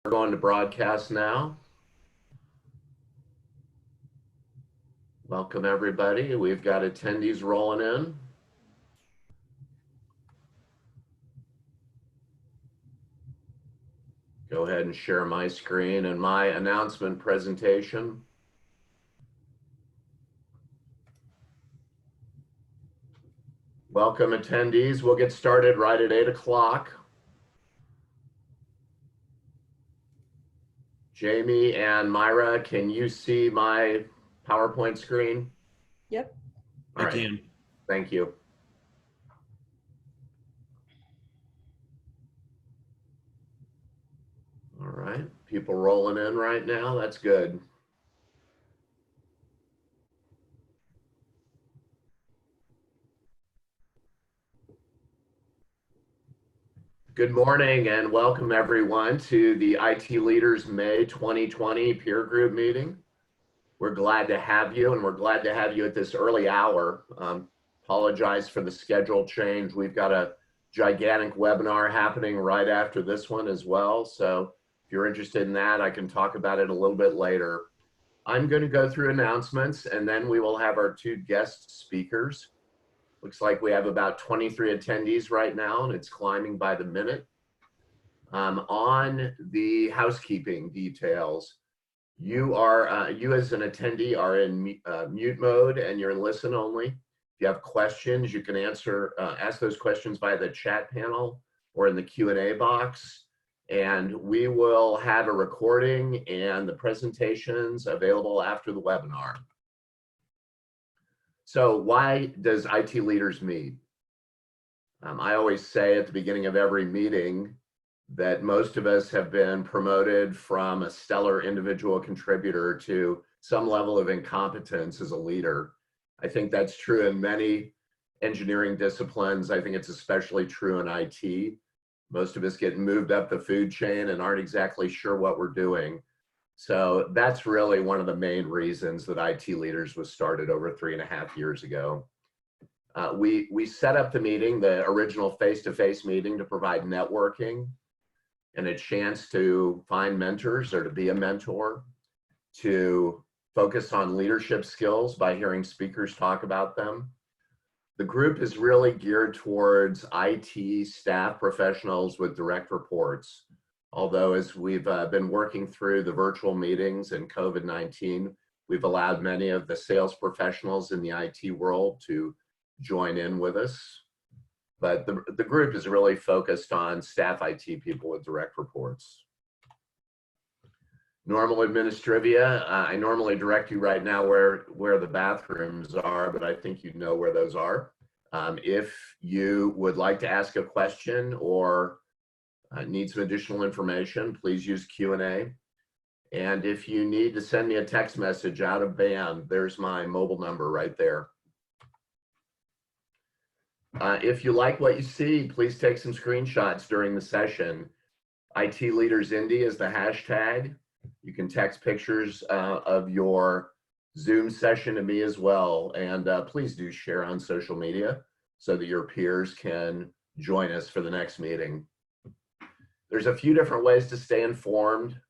We're going to broadcast now. Welcome everybody. We've got attendees rolling in. Go ahead and share my screen and my announcement presentation. Welcome attendees. We'll get started right at 8 o'clock. Jamie and Myra, can you see my PowerPoint screen? Yep. All right. I can. Thank you. All right, people rolling in right now. That's good. Good morning and welcome everyone to the IT Leaders May 2020 peer group meeting. We're glad to have you, and we're glad to have you at this early hour. Apologize for the schedule change. We've got a gigantic webinar happening right after this one as well. So if you're interested in that, I can talk about it a little bit later. I'm going to go through announcements and then we will have our two guest speakers. Looks like we have about 23 attendees right now, and it's climbing by the minute. On the housekeeping details, you as an attendee are in mute mode and you're listen only. If you have questions, you can ask those questions via the chat panel or in the Q&A box. And we will have a recording and the presentations available after the webinar. So why does IT Leaders meet? I always say at the beginning of every meeting that most of us have been promoted from a stellar individual contributor to some level of incompetence as a leader. I think that's true in many engineering disciplines. I think it's especially true in IT. Most of us get moved up the food chain and aren't exactly sure what we're doing. So that's really one of the main reasons that IT Leaders was started over 3.5 years ago. We set up the meeting, the original face-to-face meeting, to provide networking and a chance to find mentors or to be a mentor, to focus on leadership skills by hearing speakers talk about them. The group is really geared towards IT staff professionals with direct reports. Although as we've been working through the virtual meetings and COVID-19, we've allowed many of the sales professionals in the IT world to join in with us. But the group is really focused on staff IT people with direct reports. Normal administrivia, I normally direct you right now where the bathrooms are, but I think you know where those are. If you would like to ask a question or need some additional information, please use Q&A. And if you need to send me a text message out of band, there's my mobile number right there. If you like what you see, please take some screenshots during the session. IT Leaders Indy is the hashtag. You can text pictures of your Zoom session to me as well. And please do share on social media so that your peers can join us for the next meeting. There's a few different ways to stay informed.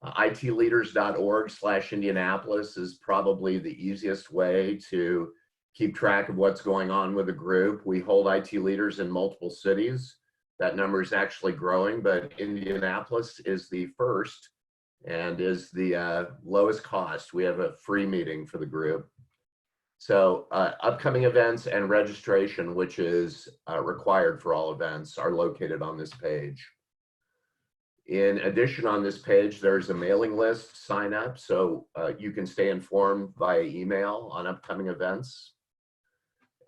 itleaders.org/Indianapolis is probably the easiest way to keep track of what's going on with the group. We hold IT leaders in multiple cities. That number is actually growing, but Indianapolis is the first and is the lowest cost. We have a free meeting for the group. So upcoming events and registration, which is required for all events, are located on this page. In addition, on this page, there's a mailing list sign up, so you can stay informed via email on upcoming events.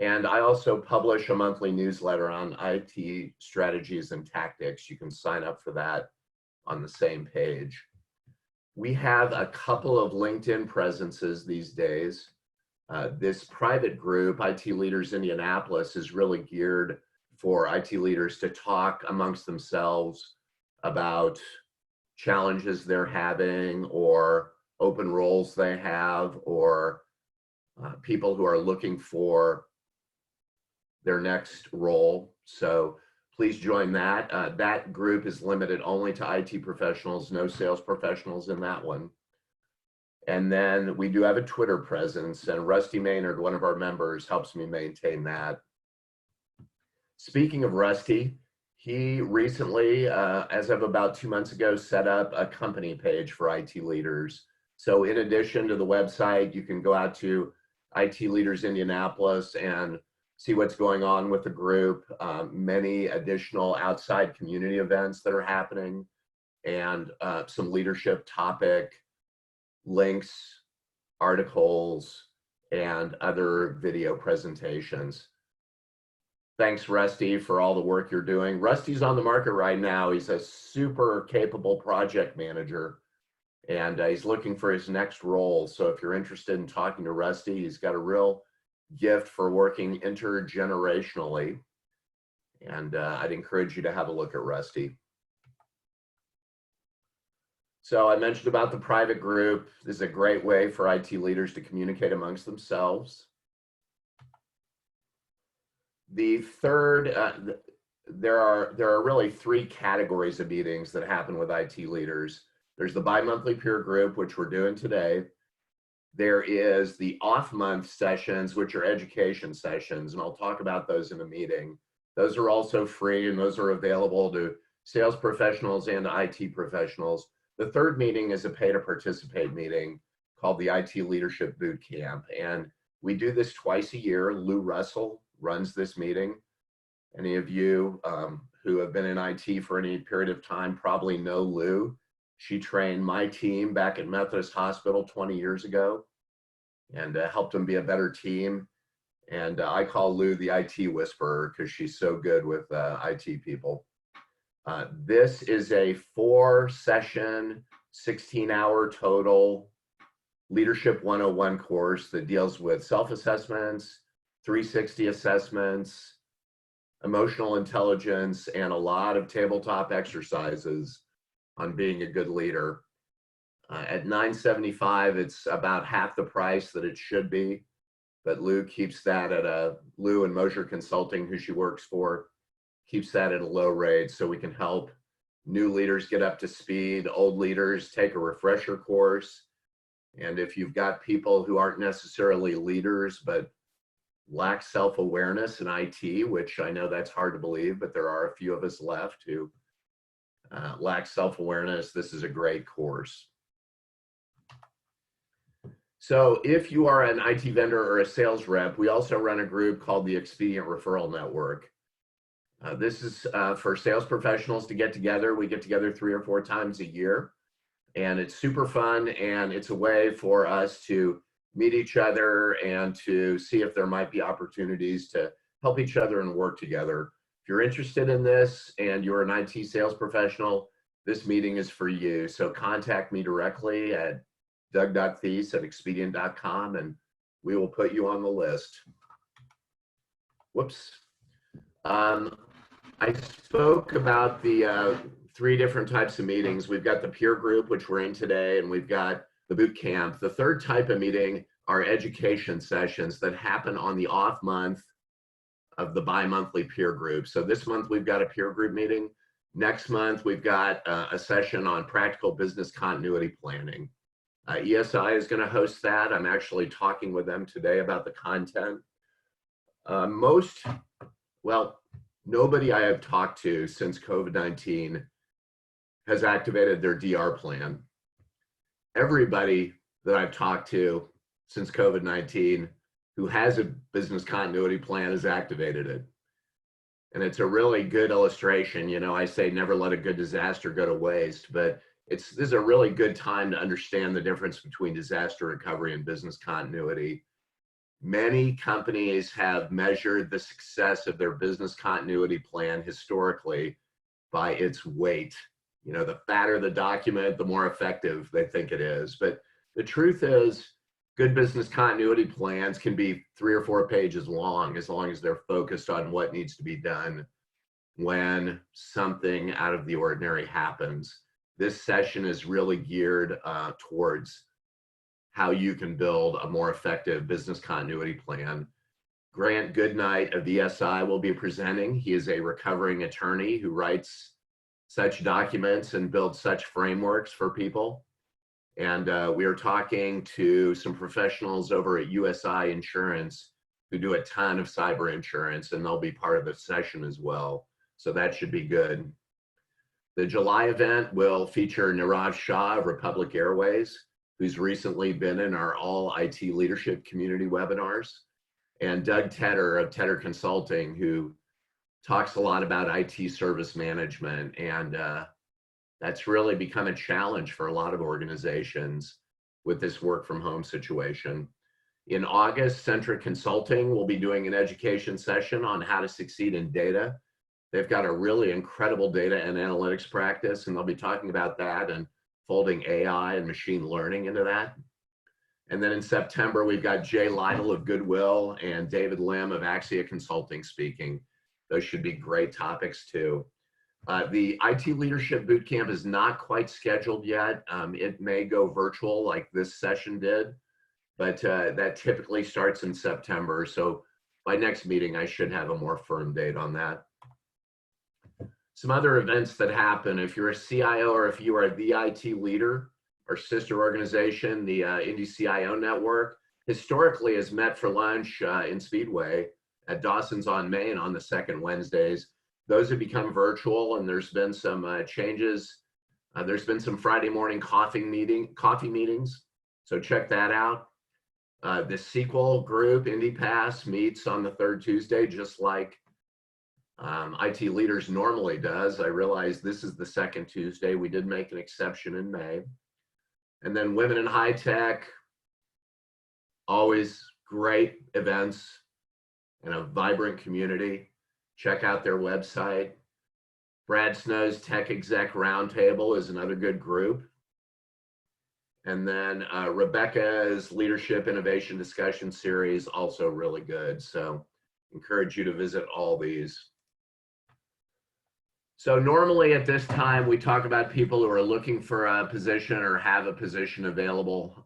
And I also publish a monthly newsletter on IT strategies and tactics. You can sign up for that on the same page. We have a couple of LinkedIn presences these days. This private group, IT Leaders Indianapolis, is really geared for IT leaders to talk amongst themselves about challenges they're having or open roles they have or people who are looking for their next role. So please join that. That group is limited only to IT professionals, no sales professionals in that one. And then we do have a Twitter presence, and Rusty Maynard, one of our members, helps me maintain that. Speaking of Rusty, he recently, as of about 2 months ago, set up a company page for IT leaders. So in addition to the website, you can go out to IT Leaders Indianapolis and see what's going on with the group, many additional outside community events that are happening, and some leadership topic links, articles, and other video presentations. Thanks, Rusty, for all the work you're doing. Rusty's on the market right now. He's a super capable project manager, and he's looking for his next role. So if you're interested in talking to Rusty, he's got a real gift for working intergenerationally, and I'd encourage you to have a look at Rusty. So I mentioned about the private group. This is a great way for IT leaders to communicate amongst themselves. The third, there are really three categories of meetings that happen with IT leaders. There's the bi-monthly peer group, which we're doing today. There is the off-month sessions, which are education sessions, and I'll talk about those in a meeting. Those are also free, and those are available to sales professionals and IT professionals. The third meeting is a pay-to-participate meeting called the IT Leadership Bootcamp, and we do this twice a year. Lou Russell runs this meeting. Any of you who have been in IT for any period of time probably know Lou. She trained my team back at Methodist Hospital 20 years ago and helped them be a better team. And I call Lou the IT whisperer because she's so good with IT people. This is a 4-session, 16-hour total Leadership 101 course that deals with self-assessments, 360 assessments, emotional intelligence, and a lot of tabletop exercises on being a good leader. At $975, it's about half the price that it should be, but Lou keeps that at Lou and Mosher Consulting, who she works for, keeps that at a low rate so we can help new leaders get up to speed, old leaders take a refresher course. And if you've got people who aren't necessarily leaders, but lack self-awareness in IT, which I know that's hard to believe, but there are a few of us left who lack self-awareness, this is a great course. So if you are an IT vendor or a sales rep, we also run a group called the Expedient Referral Network. This is for sales professionals to get together. We get together 3 or 4 times a year, and it's super fun, and it's a way for us to meet each other and to see if there might be opportunities to help each other and work together. If you're interested in this and you're an IT sales professional, this meeting is for you. So contact me directly at doug.thies@expedient.com, and we will put you on the list. Whoops. I spoke about the 3 different types of meetings. We've got the peer group, which we're in today, and we've got the boot camp. The third type of meeting are education sessions that happen on the off month of the bi-monthly peer group. So this month we've got a peer group meeting. Next month we've got a session on practical business continuity planning. ESI is going to host that. I'm actually talking with them today about the content. Nobody I have talked to since COVID-19 has activated their DR plan. Everybody that I've talked to since COVID-19 who has a business continuity plan has activated it. And it's a really good illustration. You know, I say never let a good disaster go to waste, but this is a really good time to understand the difference between disaster recovery and business continuity. Many companies have measured the success of their business continuity plan historically by its weight. You know, the fatter the document, the more effective they think it is. But the truth is, good business continuity plans can be 3 or 4 pages long as they're focused on what needs to be done when something out of the ordinary happens. This session is really geared towards how you can build a more effective business continuity plan. Grant Goodnight of the SI will be presenting. He is a recovering attorney who writes such documents and builds such frameworks for people. And we are talking to some professionals over at USI Insurance who do a ton of cyber insurance, and they'll be part of the session as well. So that should be good. The July event will feature Nirav Shah of Republic Airways, who's recently been in our all IT leadership community webinars, and Doug Tedder of Tedder Consulting, who talks a lot about IT service management. And that's really become a challenge for a lot of organizations with this work from home situation. In August, Centric Consulting will be doing an education session on how to succeed in data. They've got a really incredible data and analytics practice, and they'll be talking about that and folding AI and machine learning into that. And then in September, we've got Jay Lytle of Goodwill and David Lim of Axia Consulting speaking. Those should be great topics too. The IT Leadership Bootcamp is not quite scheduled yet. It may go virtual like this session did, but that typically starts in September. So by next meeting, I should have a more firm date on that. Some other events that happen, if you're a CIO or if you are the IT leader, our sister organization, the Indy CIO Network, historically has met for lunch in Speedway at Dawson's on Main on the second Wednesdays. Those have become virtual, and there's been some changes. There's been some Friday morning coffee meetings, so check that out. The sequel group, Indy Pass, meets on the third Tuesday, just like IT Leaders normally does. I realize this is the second Tuesday. We did make an exception in May. And then Women in High Tech, always great events and a vibrant community. Check out their website. Brad Snow's Tech Exec Roundtable is another good group. And then Rebecca's Leadership Innovation Discussion Series, also really good. So encourage you to visit all these. So normally at this time, we talk about people who are looking for a position or have a position available.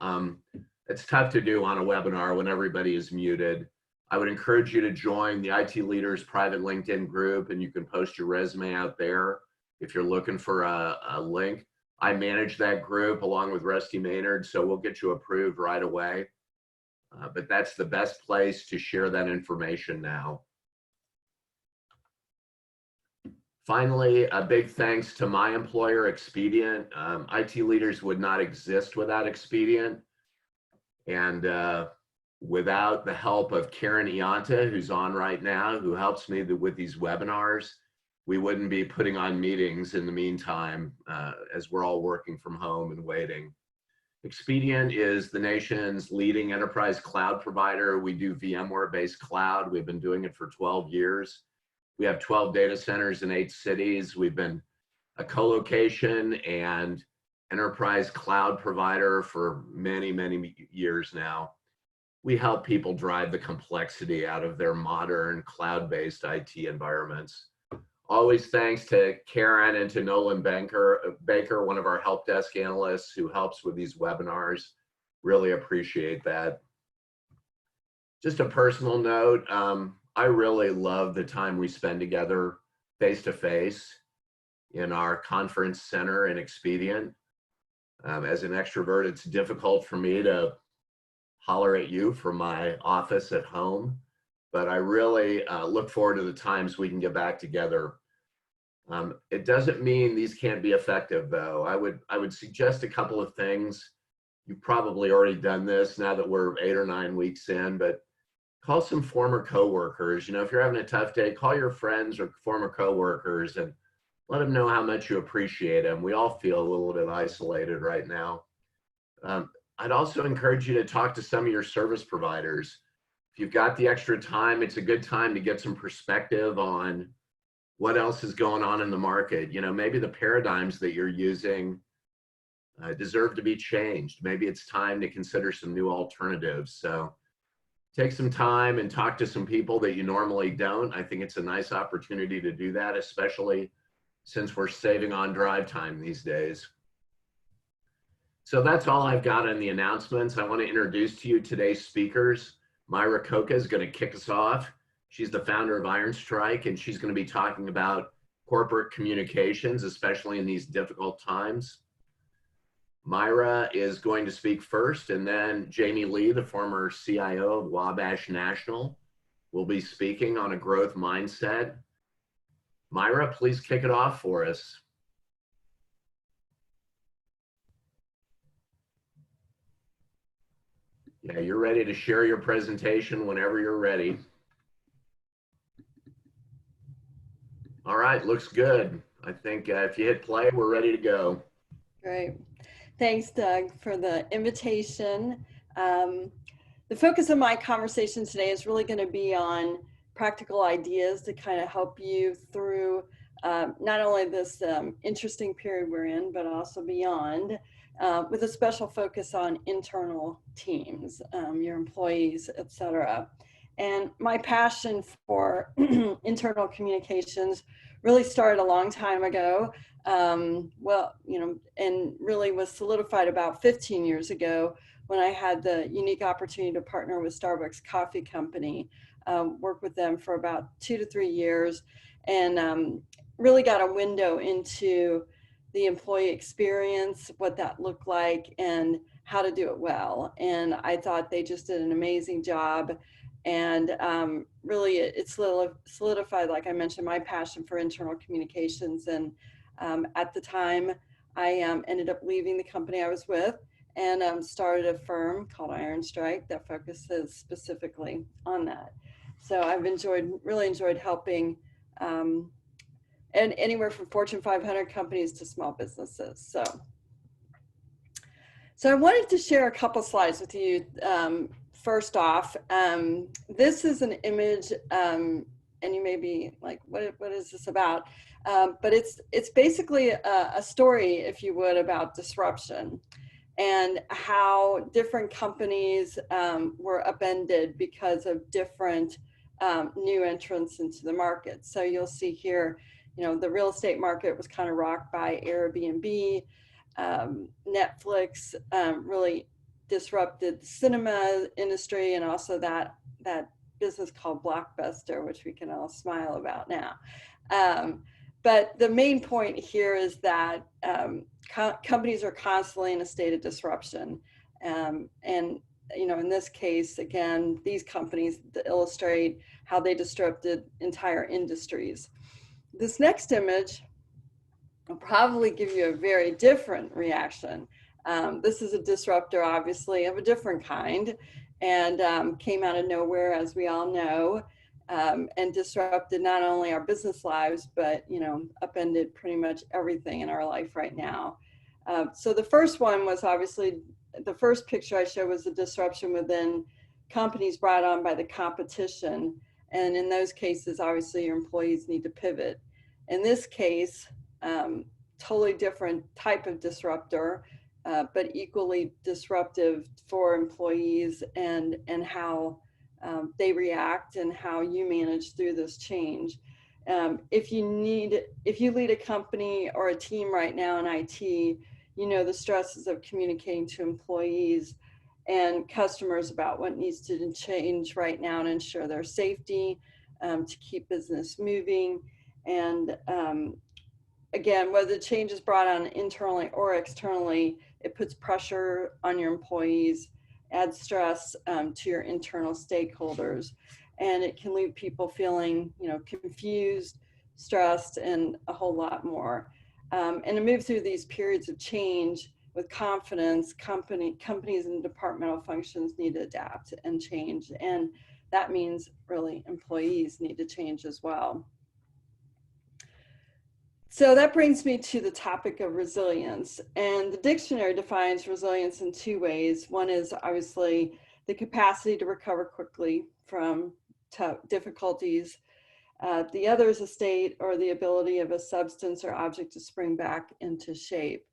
It's tough to do on a webinar when everybody is muted. I would encourage you to join the IT Leaders private LinkedIn group, and you can post your resume out there if you're looking for a link. I manage that group along with Rusty Maynard, so we'll get you approved right away. But that's the best place to share that information now. Finally, a big thanks to my employer, Expedient. IT Leaders would not exist without Expedient. And without the help of Karen Ianta, who's on right now, who helps me with these webinars, we wouldn't be putting on meetings in the meantime as we're all working from home and waiting. Expedient is the nation's leading enterprise cloud provider. We do VMware-based cloud. We've been doing it for 12 years. We have 12 data centers in 8 cities. We've been a co-location and enterprise cloud provider for many, many years now. We help people drive the complexity out of their modern cloud-based IT environments. Always thanks to Karen and to Nolan Baker, one of our help desk analysts who helps with these webinars. Really appreciate that. Just a personal note, I really love the time we spend together face-to-face in our conference center in Expedient. As an extrovert, it's difficult for me to holler at you from my office at home, but I really look forward to the times we can get back together. It doesn't mean these can't be effective, though. I would suggest a couple of things. You've probably already done this now that we're 8 or 9 weeks in, but call some former coworkers. You know, if you're having a tough day, call your friends or former coworkers and let them know how much you appreciate them. We all feel a little bit isolated right now. I'd also encourage you to talk to some of your service providers. If you've got the extra time, it's a good time to get some perspective on what else is going on in the market. You know, maybe the paradigms that you're using deserve to be changed. Maybe it's time to consider some new alternatives. So take some time and talk to some people that you normally don't. I think it's a nice opportunity to do that, especially since we're saving on drive time these days. So that's all I've got on the announcements. I want to introduce to you today's speakers. Myra Cocca is going to kick us off. She's the founder of Ironstrike, and she's going to be talking about corporate communications, especially in these difficult times. Myra is going to speak first, and then Jamie Lee, the former CIO of Wabash National, will be speaking on a growth mindset. Myra, please kick it off for us. Yeah, you're ready to share your presentation whenever you're ready. All right, looks good. I think if you hit play, we're ready to go. Great. Thanks, Doug, for the invitation. The focus of my conversation today is really going to be on practical ideas to kind of help you through not only this interesting period we're in, but also beyond, with a special focus on internal teams, your employees, etc. And my passion for internal communications really started a long time ago. And really was solidified about 15 years ago when I had the unique opportunity to partner with Starbucks Coffee Company, work with them for about 2 to 3 years, and really got a window into the employee experience, what that looked like, and how to do it well. And I thought they just did an amazing job. And really, it solidified, like I mentioned, my passion for internal communications. And at the time, I ended up leaving the company I was with and started a firm called Ironstrike that focuses specifically on that. So I've really enjoyed helping and anywhere from Fortune 500 companies to small businesses. So I wanted to share a couple slides with you. First off, this is an image, and you may be like, what is this about? But it's basically a story, if you would, about disruption and how different companies were upended because of different new entrants into the market. So you'll see here, the real estate market was kind of rocked by Airbnb. Netflix really disrupted the cinema industry, and also that business called Blockbuster, which we can all smile about now. But the main point here is that companies are constantly in a state of disruption. And in this case, again, these companies illustrate how they disrupted entire industries. This next image will probably give you a very different reaction. This is a disruptor, obviously, of a different kind, and came out of nowhere, as we all know, and disrupted not only our business lives, but upended pretty much everything in our life right now. So the first one was obviously, the first picture I showed was the disruption within companies brought on by the competition. And in those cases, obviously, your employees need to pivot. In this case, totally different type of disruptor, but equally disruptive for employees and how they react and how you manage through this change. If you lead a company or a team right now in IT, the stresses of communicating to employees and customers about what needs to change right now to ensure their safety, to keep business moving. And again, whether the change is brought on internally or externally, it puts pressure on your employees, adds stress to your internal stakeholders, and it can leave people feeling, confused, stressed, and a whole lot more. And to move through these periods of change with confidence, companies and departmental functions need to adapt and change, and that means really employees need to change as well. So that brings me to the topic of resilience. And the dictionary defines resilience in two ways. One is obviously the capacity to recover quickly from difficulties. The other is a state or the ability of a substance or object to spring back into shape.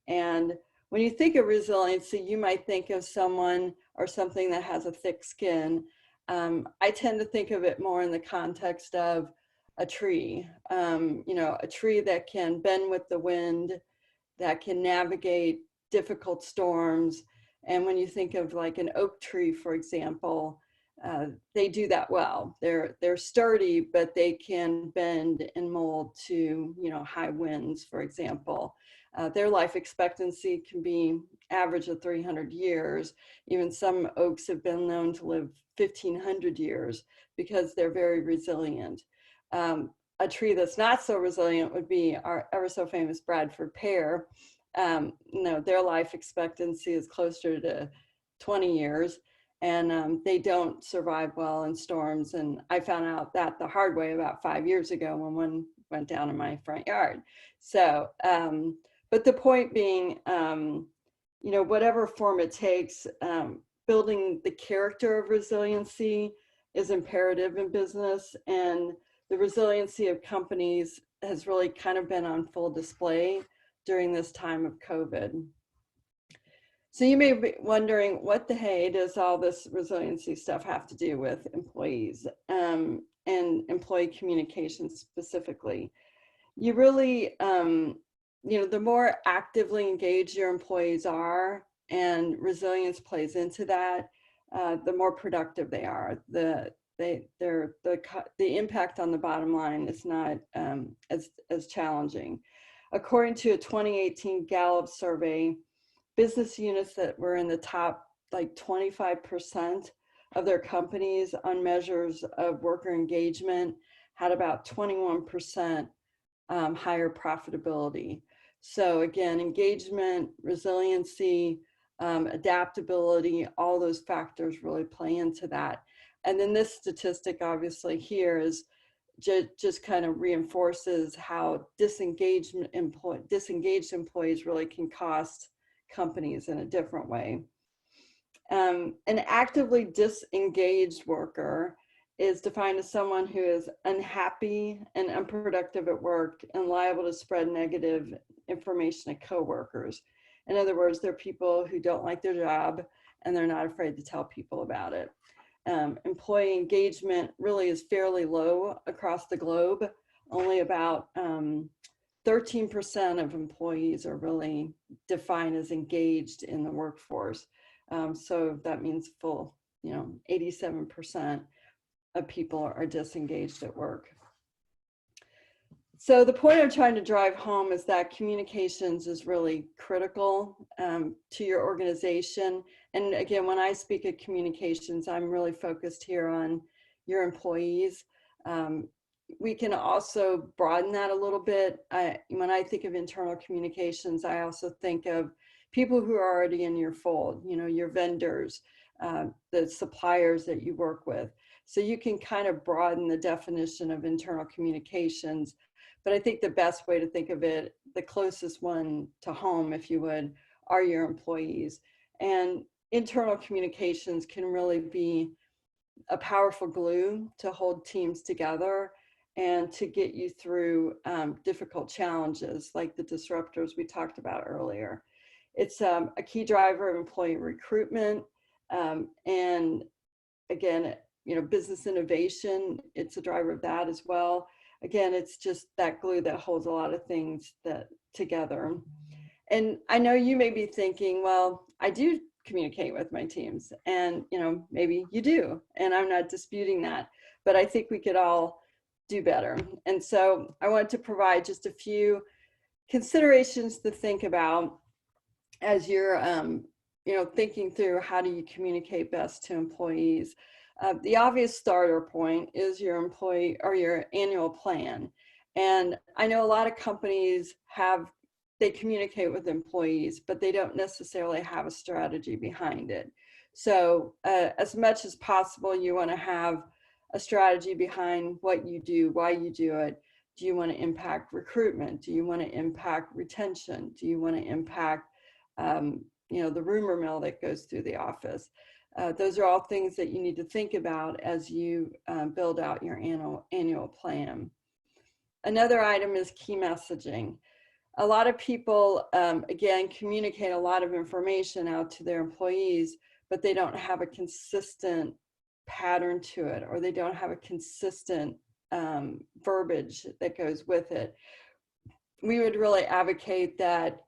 And when you think of resiliency, you might think of someone or something that has a thick skin. I tend to think of it more in the context of a tree, a tree that can bend with the wind, that can navigate difficult storms. And when you think of like an oak tree, for example, they do that well. They're sturdy, but they can bend and mold to, high winds, for example. Their life expectancy can be average of 300 years. Even some oaks have been known to live 1,500 years because they're very resilient. A tree that's not so resilient would be our ever so famous Bradford pear. Their life expectancy is closer to 20 years. And they don't survive well in storms. And I found out that the hard way about 5 years ago when one went down in my front yard. So, but the point being, whatever form it takes, building the character of resiliency is imperative in business. And the resiliency of companies has really kind of been on full display during this time of COVID. So you may be wondering, what the hey does all this resiliency stuff have to do with employees and employee communication specifically? You really, the more actively engaged your employees are, and resilience plays into that, the more productive they are. The impact on the bottom line is not as challenging. According to a 2018 Gallup survey, business units that were in the top 25% of their companies on measures of worker engagement had about 21% higher profitability. So again, engagement, resiliency, adaptability, all those factors really play into that. And then this statistic obviously here is just kind of reinforces how disengaged employees really can cost companies in a different way. An actively disengaged worker is defined as someone who is unhappy and unproductive at work and liable to spread negative information to coworkers. In other words, they're people who don't like their job and they're not afraid to tell people about it. Employee engagement really is fairly low across the globe. Only about 13% of employees are really defined as engaged in the workforce. So that means full, 87% of people are disengaged at work. So the point I'm trying to drive home is that communications is really critical to your organization. And again, when I speak of communications, I'm really focused here on your employees. We can also broaden that a little bit. When I think of internal communications, I also think of people who are already in your fold, your vendors, the suppliers that you work with. So you can kind of broaden the definition of internal communications. But I think the best way to think of it, the closest one to home, if you would, are your employees. And internal communications can really be a powerful glue to hold teams together and to get you through difficult challenges like the disruptors we talked about earlier. It's a key driver of employee recruitment. And again, business innovation, it's a driver of that as well. Again, it's just that glue that holds a lot of things together. And I know you may be thinking, well, I do communicate with my teams, and maybe you do, and I'm not disputing that, but I think we could all do better. And so I want to provide just a few considerations to think about as you're thinking through how do you communicate best to employees. The obvious starter point is your employee or your annual plan. And I know a lot of companies they communicate with employees, but they don't necessarily have a strategy behind it. So as much as possible, you want to have a strategy behind what you do, why you do it. Do you want to impact recruitment? Do you want to impact retention? Do you want to impact the rumor mill that goes through the office? Those are all things that you need to think about as you build out your annual plan. Another item is key messaging. A lot of people, again, communicate a lot of information out to their employees, but they don't have a consistent pattern to it, or they don't have a consistent verbiage that goes with it. We would really advocate that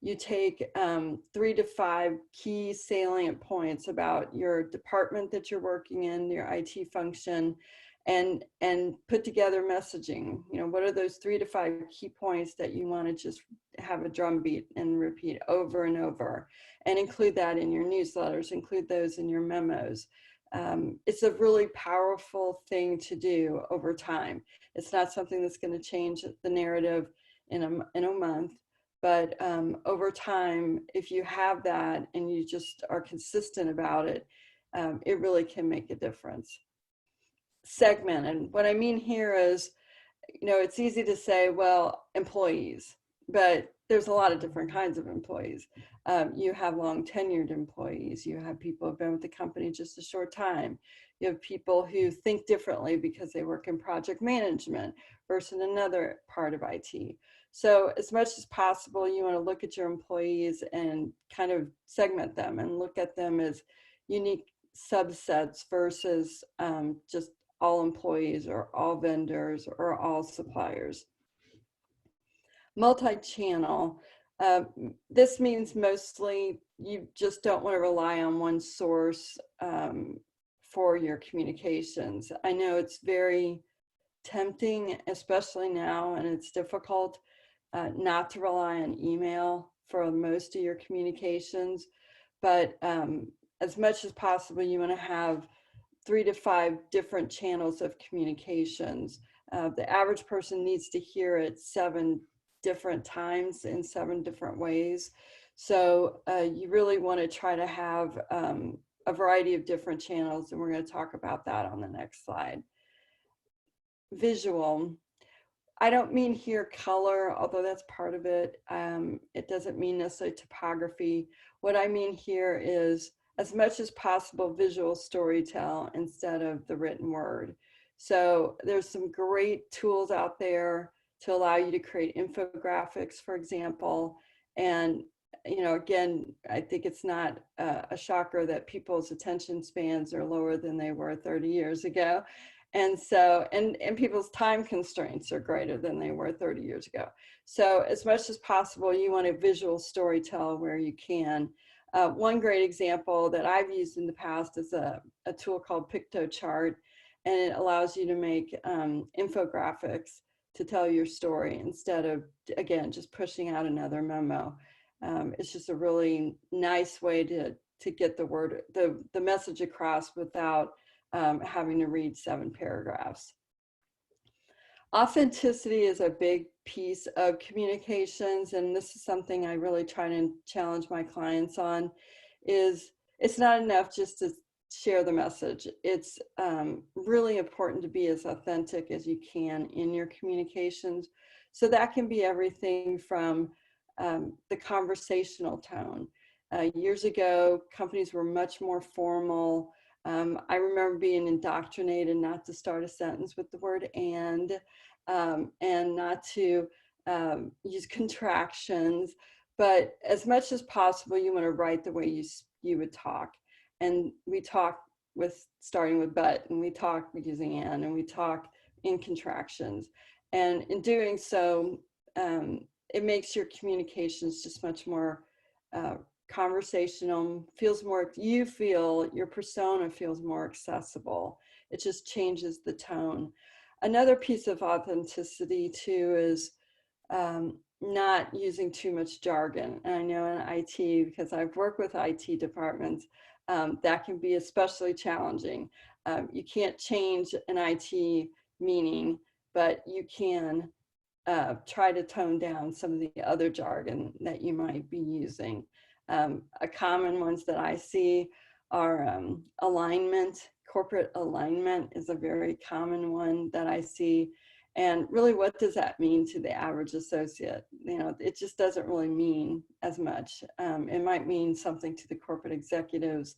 you take 3 to 5 key salient points about your department that you're working in, your IT function, and put together messaging. You know, what are those 3 to 5 key points that you want to just have a drumbeat and repeat over and over, and include that in your newsletters, include those in your memos. It's a really powerful thing to do over time. It's not something that's going to change the narrative in a month, but over time, if you have that and you just are consistent about it, it really can make a difference. Segment, and what I mean here is, you know, it's easy to say, well, employees, but there's a lot of different kinds of employees. You have long tenured employees. You have people who've been with the company just a short time. You have people who think differently because they work in project management versus another part of IT. So as much as possible, you want to look at your employees and kind of segment them and look at them as unique subsets versus just all employees or all vendors or all suppliers. Multi-channel. This means mostly you just don't want to rely on one source for your communications. I know it's very tempting, especially now, and it's difficult not to rely on email for most of your communications, but as much as possible, you want to have 3 to 5 different channels of communications. The average person needs to hear it 7 different times in 7 different ways. So you really want to try to have a variety of different channels, and we're going to talk about that on the next slide. Visual. I don't mean here color, although that's part of it. It doesn't mean necessarily typography. What I mean here is, as much as possible, visual storytell instead of the written word. So there's some great tools out there to allow you to create infographics, for example. And, you know, again, I think it's not a shocker that people's attention spans are lower than they were 30 years ago. And so, and people's time constraints are greater than they were 30 years ago. So as much as possible, you want a visual storytell where you can. One great example that I've used in the past is a tool called PictoChart, and it allows you to make infographics to tell your story instead of, again, just pushing out another memo. It's just a really nice way to get the word, the message across without having to read 7 paragraphs. Authenticity is a big piece of communications, and this is something I really try to challenge my clients on. Is it's not enough just to share the message. It's really important to be as authentic as you can in your communications. So that can be everything from the conversational tone. Years ago, companies were much more formal. I remember being indoctrinated not to start a sentence with the word and not to use contractions. But as much as possible, you want to write the way you would talk. And we talk with starting with but, and we talk using and we talk in contractions. And in doing so, it makes your communications just much more conversational, feels more, you feel, your persona feels more accessible. It just changes the tone. Another piece of authenticity too is not using too much jargon. And I know in IT, because I've worked with IT departments, that can be especially challenging. You can't change an IT meaning, but you can try to tone down some of the other jargon that you might be using. A common ones that I see are alignment. Corporate alignment is a very common one that I see. And really, what does that mean to the average associate? You know, it just doesn't really mean as much. It might mean something to the corporate executives,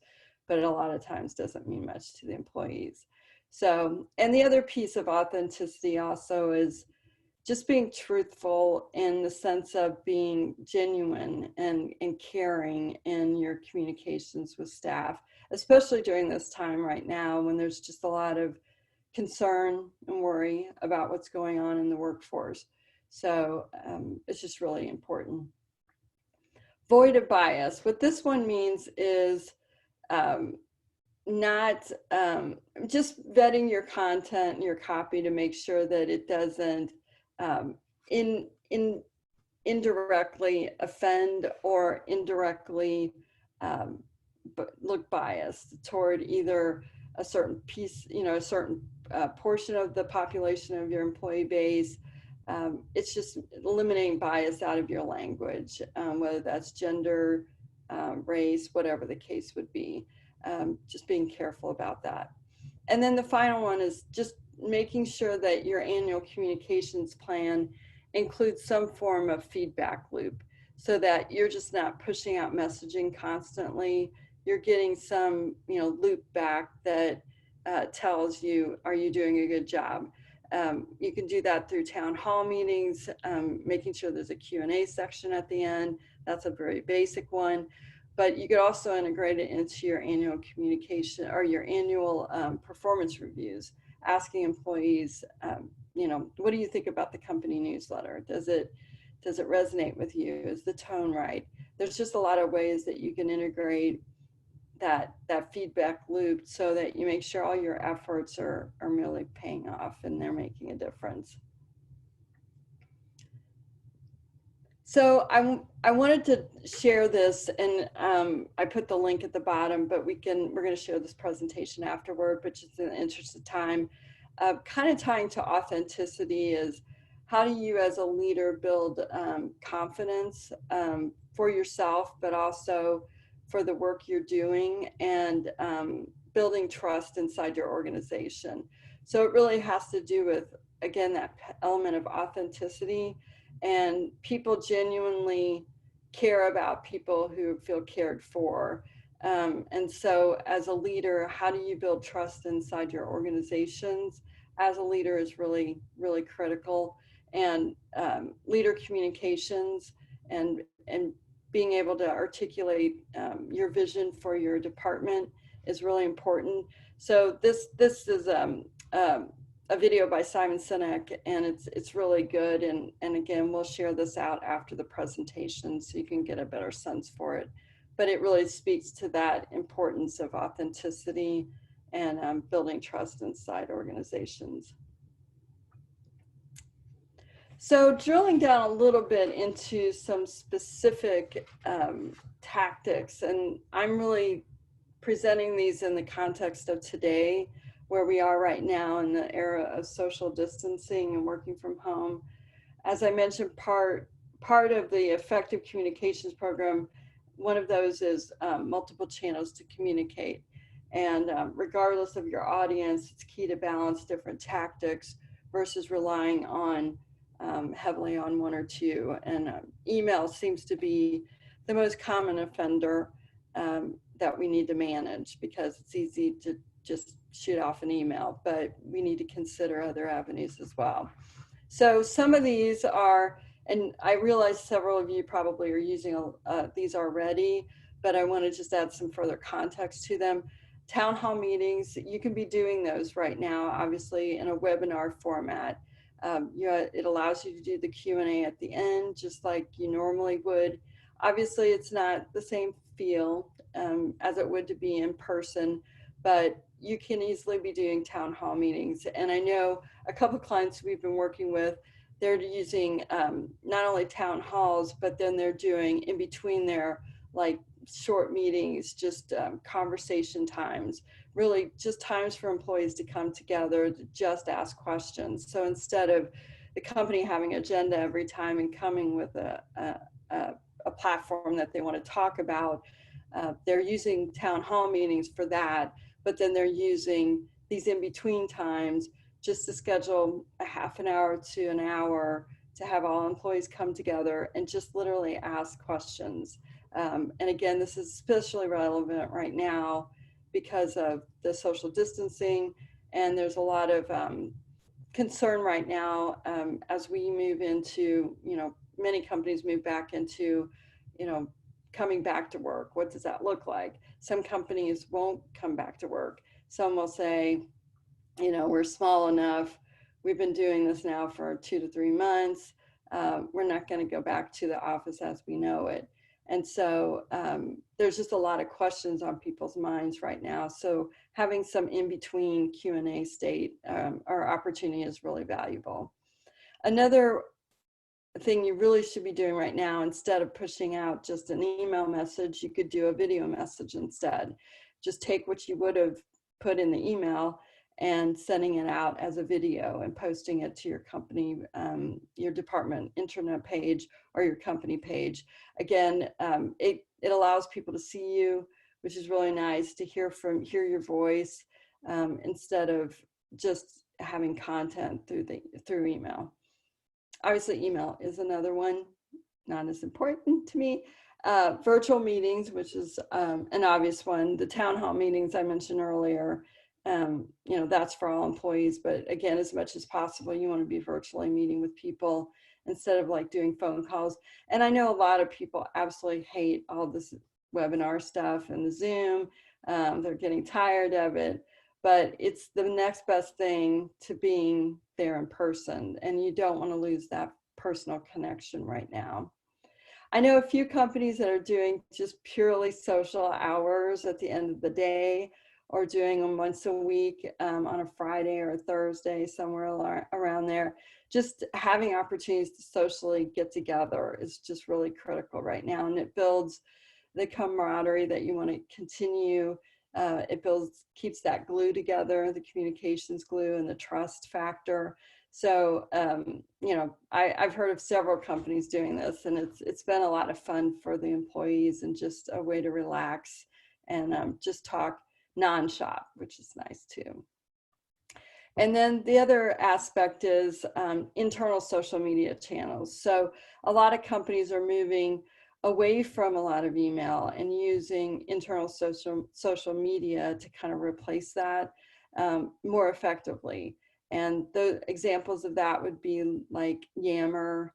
but it a lot of times doesn't mean much to the employees. So, and the other piece of authenticity also is just being truthful in the sense of being genuine and caring in your communications with staff, especially during this time right now when there's just a lot of concern and worry about what's going on in the workforce. So it's just really important. void of bias. What this one means is not just vetting your content and your copy to make sure that it doesn't indirectly offend or indirectly look biased toward either a certain piece, a certain portion of the population of your employee base. It's just eliminating bias out of your language, whether that's gender, race, whatever the case would be. Just being careful about that. And then the final one is just making sure that your annual communications plan includes some form of feedback loop so that you're just not pushing out messaging constantly. You're getting some, loop back that tells you, are you doing a good job? You can do that through town hall meetings, making sure there's a Q&A section at the end. That's a very basic one. But you could also integrate it into your annual communication or your annual performance reviews, asking employees, what do you think about the company newsletter? Does it resonate with you? Is the tone right? There's just a lot of ways that you can integrate that feedback loop so that you make sure all your efforts are really paying off and they're making a difference. So I wanted to share this, and I put the link at the bottom, but we're going to share this presentation afterward, but just in the interest of time, kind of tying to authenticity is how do you as a leader build confidence for yourself, but also for the work you're doing, and building trust inside your organization. So it really has to do with, again, that element of authenticity. And people genuinely care about people who feel cared for. And so as a leader, how do you build trust inside your organizations? As a leader is really, really critical. And leader communications and being able to articulate your vision for your department is really important. So this is a video by Simon Sinek, and it's really good. And again, we'll share this out after the presentation so you can get a better sense for it. But it really speaks to that importance of authenticity and building trust inside organizations. So drilling down a little bit into some specific tactics, and I'm really presenting these in the context of today, where we are right now in the era of social distancing and working from home. As I mentioned, part of the effective communications program, one of those is multiple channels to communicate. And regardless of your audience, it's key to balance different tactics versus relying on heavily on one or two. And email seems to be the most common offender that we need to manage, because it's easy to just shoot off an email, but we need to consider other avenues as well. So some of these are, and I realize several of you probably are using these already, but I want to just add some further context to them. Town hall meetings, you can be doing those right now, obviously in a webinar format. It allows you to do the Q&A at the end, just like you normally would. Obviously, it's not the same feel as it would to be in person, but you can easily be doing town hall meetings. And I know a couple of clients we've been working with, they're using not only town halls, but then they're doing in between their like short meetings, just conversation times, really just times for employees to come together to just ask questions. So instead of the company having an agenda every time and coming with a platform that they want to talk about, they're using town hall meetings for that, but then they're using these in-between times just to schedule a half an hour to an hour to have all employees come together and just literally ask questions. And again, this is especially relevant right now because of the social distancing, and there's a lot of concern right now as we move into, many companies move back into, coming back to work. What does that look like? Some companies won't come back to work. Some will say, we're small enough. We've been doing this now for 2 to 3 months. We're not going to go back to the office as we know it. And so there's just a lot of questions on people's minds right now. So having some in-between Q&A state or opportunity is really valuable. Another thing you really should be doing right now, instead of pushing out just an email message, you could do a video message instead. Just take what you would have put in the email and sending it out as a video and posting it to your company, your department intranet page or your company page. Again, it allows people to see you, which is really nice, to hear your voice instead of just having content through email. Obviously, email is another one, not as important to me. Virtual meetings, which is an obvious one. The town hall meetings I mentioned earlier, that's for all employees. But again, as much as possible, you want to be virtually meeting with people instead of like doing phone calls. And I know a lot of people absolutely hate all this webinar stuff and the Zoom. They're getting tired of it. But it's the next best thing to being there in person, and you don't want to lose that personal connection right now. I know a few companies that are doing just purely social hours at the end of the day, or doing them once a week on a Friday or a Thursday, somewhere around there. Just having opportunities to socially get together is just really critical right now, and it builds the camaraderie that you want to continue. It keeps that glue together, the communications glue and the trust factor. So, I've heard of several companies doing this, and it's been a lot of fun for the employees and just a way to relax and just talk non-shop, which is nice too. And then the other aspect is internal social media channels. So a lot of companies are moving away from a lot of email and using internal social media to kind of replace that more effectively. And the examples of that would be like Yammer,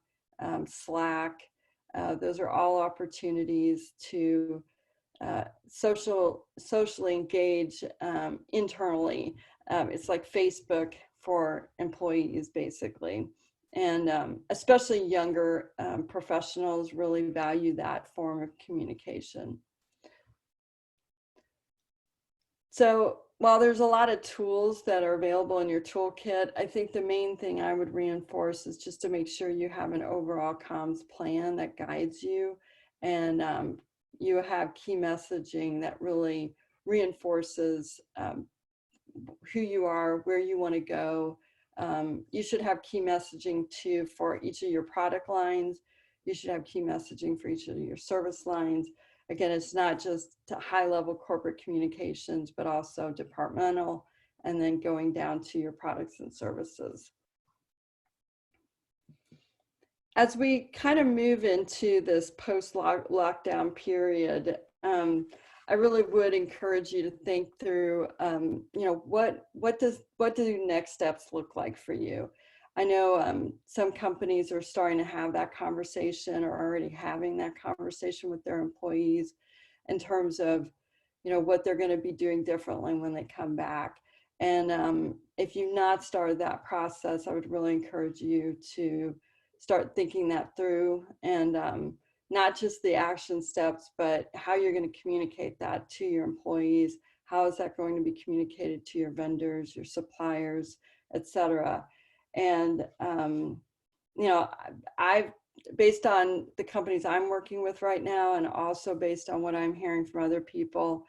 Slack. Those are all opportunities to socially engage internally. It's like Facebook for employees, basically. And especially younger professionals really value that form of communication. So while there's a lot of tools that are available in your toolkit, I think the main thing I would reinforce is just to make sure you have an overall comms plan that guides you, and you have key messaging that really reinforces who you are, where you want to go. You should have key messaging too for each of your product lines. You should have key messaging for each of your service lines. Again, it's not just high-level corporate communications, but also departmental, and then going down to your products and services. As we kind of move into this post-lockdown period, I really would encourage you to think through, what do next steps look like for you? I know some companies are starting to have that conversation or already having that conversation with their employees in terms of, what they're going to be doing differently when they come back. And if you've not started that process, I would really encourage you to start thinking that through, and not just the action steps, but how you're going to communicate that to your employees. How is that going to be communicated to your vendors, your suppliers, et cetera? And, I've, based on the companies I'm working with right now, and also based on what I'm hearing from other people,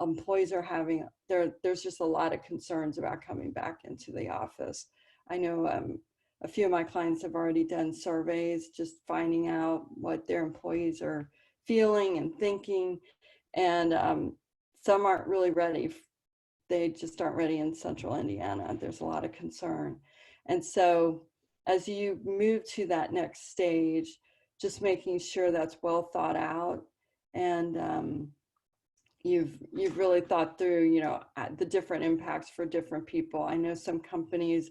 employees are having, there's just a lot of concerns about coming back into the office. I know a few of my clients have already done surveys, just finding out what their employees are feeling and thinking. And some aren't really ready. They just aren't ready in central Indiana. There's a lot of concern. And so as you move to that next stage, just making sure that's well thought out, and you've really thought through, the different impacts for different people. I know some companies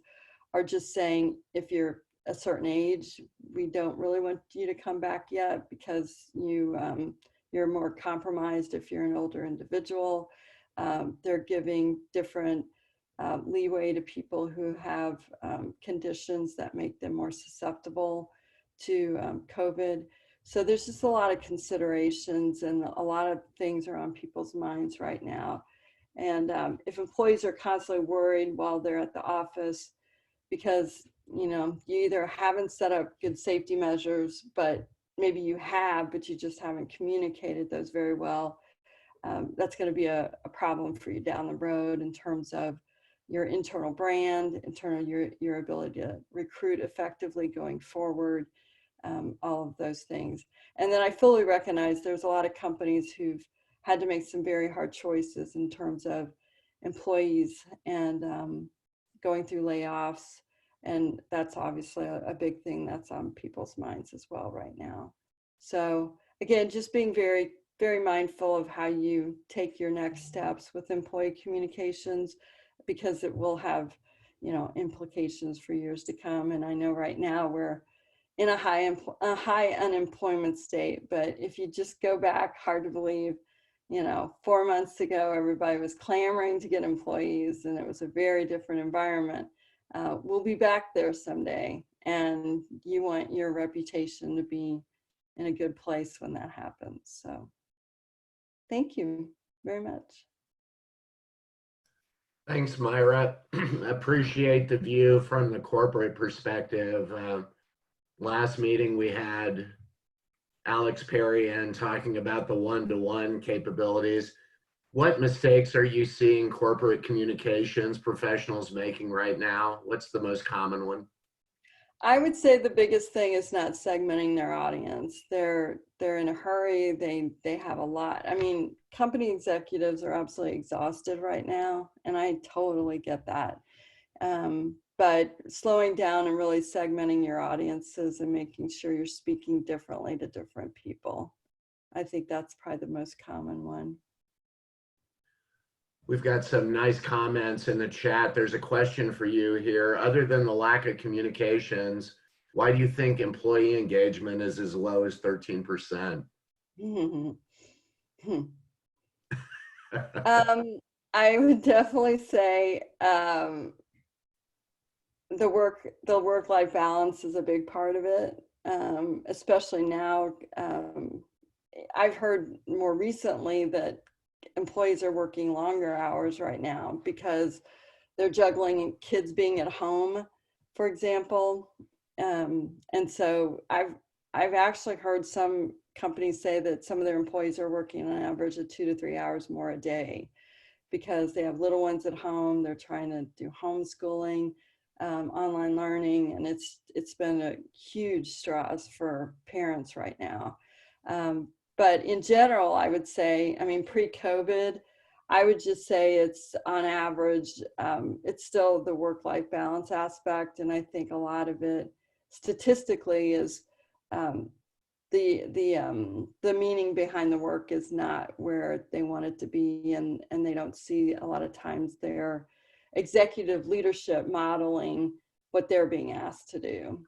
are just saying, if you're a certain age, we don't really want you to come back yet because you're more compromised if you're an older individual. They're giving different leeway to people who have conditions that make them more susceptible to COVID. So there's just a lot of considerations, and a lot of things are on people's minds right now. And if employees are constantly worried while they're at the office because, you either haven't set up good safety measures, but maybe you have, but you just haven't communicated those very well, that's going to be a problem for you down the road in terms of your internal brand, your ability to recruit effectively going forward, all of those things. And then I fully recognize there's a lot of companies who've had to make some very hard choices in terms of employees and going through layoffs. And that's obviously a big thing that's on people's minds as well right now. So again, just being very, very mindful of how you take your next steps with employee communications, because it will have, implications for years to come. And I know right now we're in a high unemployment state, but if you just go back, hard to believe, 4 months ago, everybody was clamoring to get employees, and it was a very different environment. We'll be back there someday, and you want your reputation to be in a good place when that happens. So thank you very much. Thanks, Myra. Appreciate the view from the corporate perspective. Last meeting we had Alex Perry in talking about the one-to-one capabilities. What mistakes are you seeing corporate communications professionals making right now? What's the most common one? I would say the biggest thing is not segmenting their audience. They're in a hurry. They have a lot. I mean, company executives are absolutely exhausted right now, and I totally get that. But slowing down and really segmenting your audiences and making sure you're speaking differently to different people. I think that's probably the most common one. We've got some nice comments in the chat. There's a question for you here. Other than the lack of communications, why do you think employee engagement is as low as 13%? I would definitely say the work-life balance is a big part of it, especially now. I've heard more recently that employees are working longer hours right now because they're juggling kids being at home, for example. And so I've actually heard some companies say that some of their employees are working on average of 2 to 3 hours more a day because they have little ones at home. They're trying to do homeschooling, online learning, and it's been a huge stress for parents right now. But in general, I would say, I mean, pre-COVID, I would just say it's on average, it's still the work-life balance aspect. And I think a lot of it statistically is the meaning behind the work is not where they want it to be. And they don't see a lot of times their executive leadership modeling what they're being asked to do.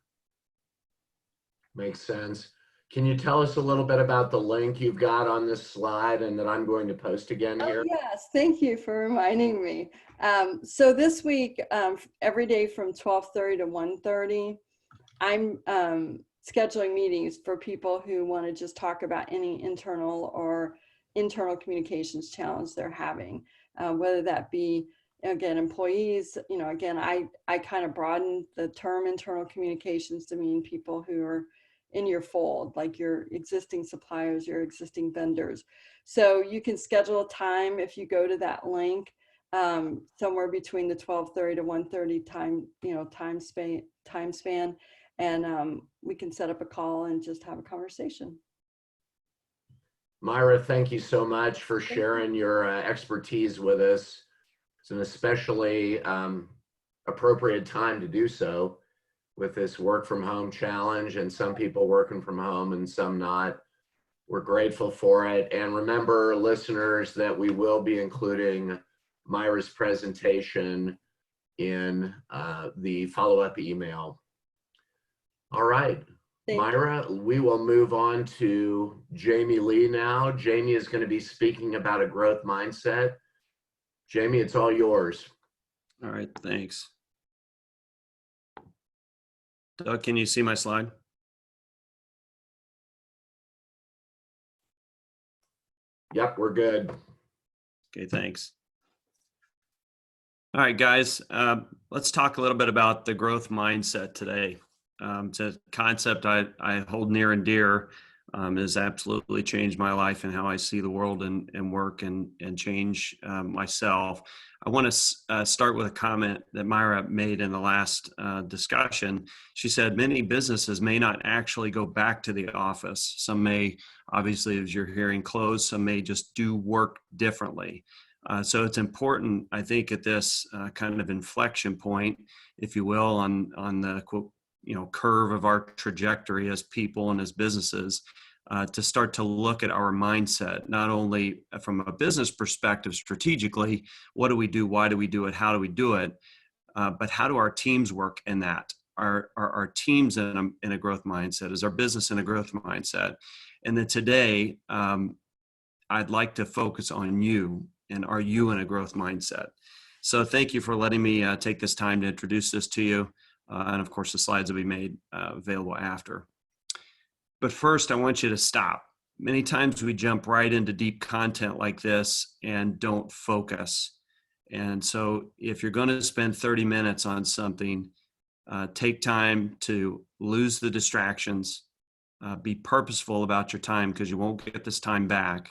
Makes sense. Can you tell us a little bit about the link you've got on this slide and that I'm going to post again here? Oh, yes, thank you for reminding me. So this week, every day from 12:30 to 1:30, I'm scheduling meetings for people who want to just talk about any internal communications challenge they're having, whether that be, again, employees. Again, I kind of broadened the term internal communications to mean people who are in your fold, like your existing suppliers, your existing vendors. So you can schedule a time if you go to that link, somewhere between the 12:30 to 1:30 time span, and we can set up a call and just have a conversation. Myra, thank you so much for sharing your expertise with us. It's an especially appropriate time to do so with this work from home challenge, and some people working from home and some not. We're grateful for it. And remember, listeners, that we will be including Myra's presentation in the follow-up email. All right, Myra, we will move on to Jamie Lee now. Jamie is going to be speaking about a growth mindset. Jamie, it's all yours. All right, thanks. Doug, can you see my slide? Yep, we're good. Okay, thanks. All right, guys, let's talk a little bit about the growth mindset today. It's a concept I hold near and dear. Has absolutely changed my life and how I see the world and work and change myself. I want to start with a comment that Myra made in the last discussion. She said many businesses may not actually go back to the office. Some may, obviously, as you're hearing, close. Some may just do work differently. So it's important, I think, at this kind of inflection point, if you will, on the curve of our trajectory as people and as businesses, to start to look at our mindset, not only from a business perspective strategically, what do we do, why do we do it, how do we do it, but how do our teams work in that? Are our teams in a growth mindset? Is our business in a growth mindset? And then today, I'd like to focus on you. And are you in a growth mindset? So thank you for letting me take this time to introduce this to you. And of course, the slides will be made available after. But first, I want you to stop. Many times we jump right into deep content like this and don't focus. And so if you're going to spend 30 minutes on something, take time to lose the distractions, be purposeful about your time because you won't get this time back.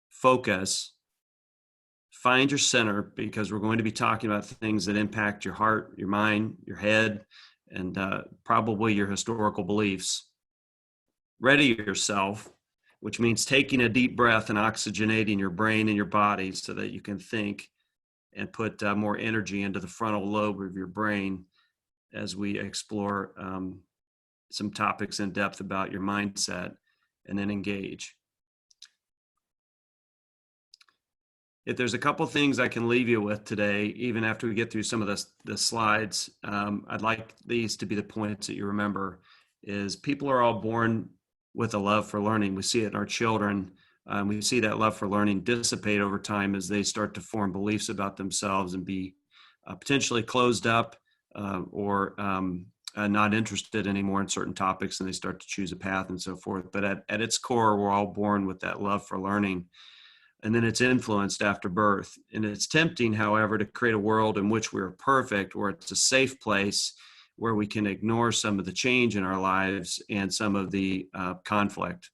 Focus. Find your center, because we're going to be talking about things that impact your heart, your mind, your head, and probably your historical beliefs. Ready yourself, which means taking a deep breath and oxygenating your brain and your body so that you can think and put more energy into the frontal lobe of your brain as we explore some topics in depth about your mindset, and then engage. If there's a couple things I can leave you with today, even after we get through some of the slides, I'd like these to be the points that you remember, is people are all born with a love for learning. We see it in our children. We see that love for learning dissipate over time as they start to form beliefs about themselves and be potentially closed up or not interested anymore in certain topics, and they start to choose a path and so forth. But at its core, we're all born with that love for learning. And then it's influenced after birth. And it's tempting, however, to create a world in which we're perfect, where it's a safe place, where we can ignore some of the change in our lives and some of the conflict.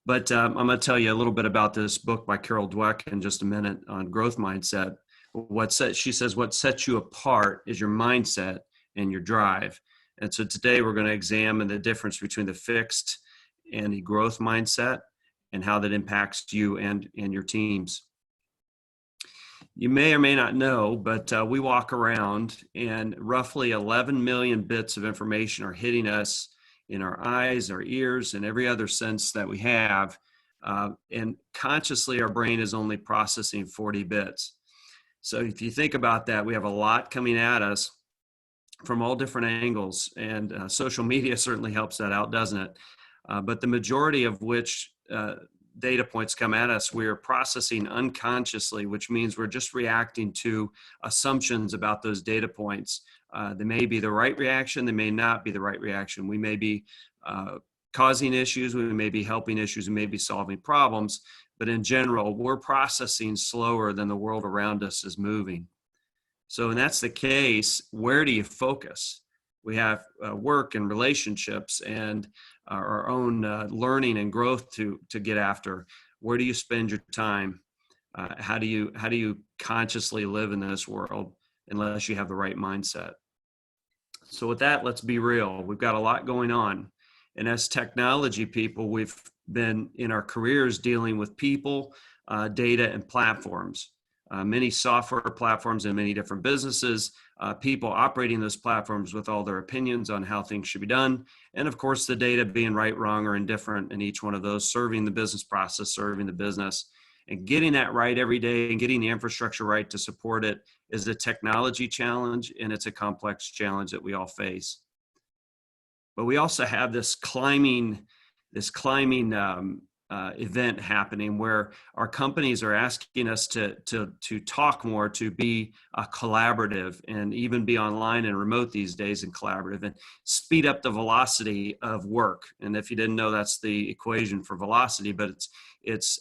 But I'm going to tell you a little bit about this book by Carol Dweck in just a minute on growth mindset. She says, what sets you apart is your mindset and your drive. And so today we're going to examine the difference between the fixed and the growth mindset, and how that impacts you and your teams. You may or may not know, but we walk around and roughly 11 million bits of information are hitting us in our eyes, our ears, and every other sense that we have. And consciously, our brain is only processing 40 bits. So if you think about that, we have a lot coming at us from all different angles, and social media certainly helps that out, doesn't it? But the majority of which data points come at us, we're processing unconsciously, which means we're just reacting to assumptions about those data points. They may be the right reaction, they may not be the right reaction. We may be causing issues, we may be helping issues, we may be solving problems, but in general, we're processing slower than the world around us is moving. So when that's the case, where do you focus? We have work and relationships and our own learning and growth to get after. Where do you spend your time? How do you consciously live in this world unless you have the right mindset? So with that, let's be real. We've got a lot going on. And as technology people, we've been in our careers dealing with people, data, and platforms. Many software platforms in many different businesses, people operating those platforms with all their opinions on how things should be done. And of course, the data being right, wrong, or indifferent in each one of those, serving the business process, serving the business. And getting that right every day and getting the infrastructure right to support it is a technology challenge, and it's a complex challenge that we all face. But we also have this climbing event happening where our companies are asking us to talk more, to be collaborative, and even be online and remote these days and collaborative, and speed up the velocity of work. And if you didn't know, that's the equation for velocity, but it's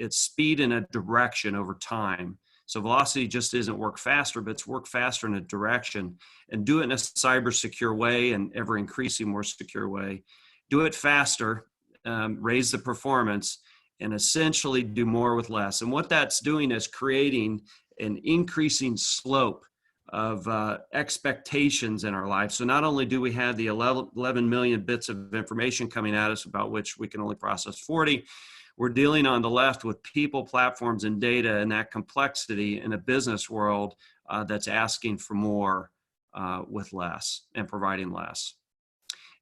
speed in a direction over time. So velocity just isn't work faster, but it's work faster in a direction, and do it in a cyber secure way and ever increasing more secure way. Do it faster, raise the performance, and essentially do more with less. And what that's doing is creating an increasing slope of expectations in our life. So not only do we have the 11 million bits of information coming at us, about which we can only process 40, we're dealing on the left with people, platforms, and data, and that complexity in a business world that's asking for more with less and providing less.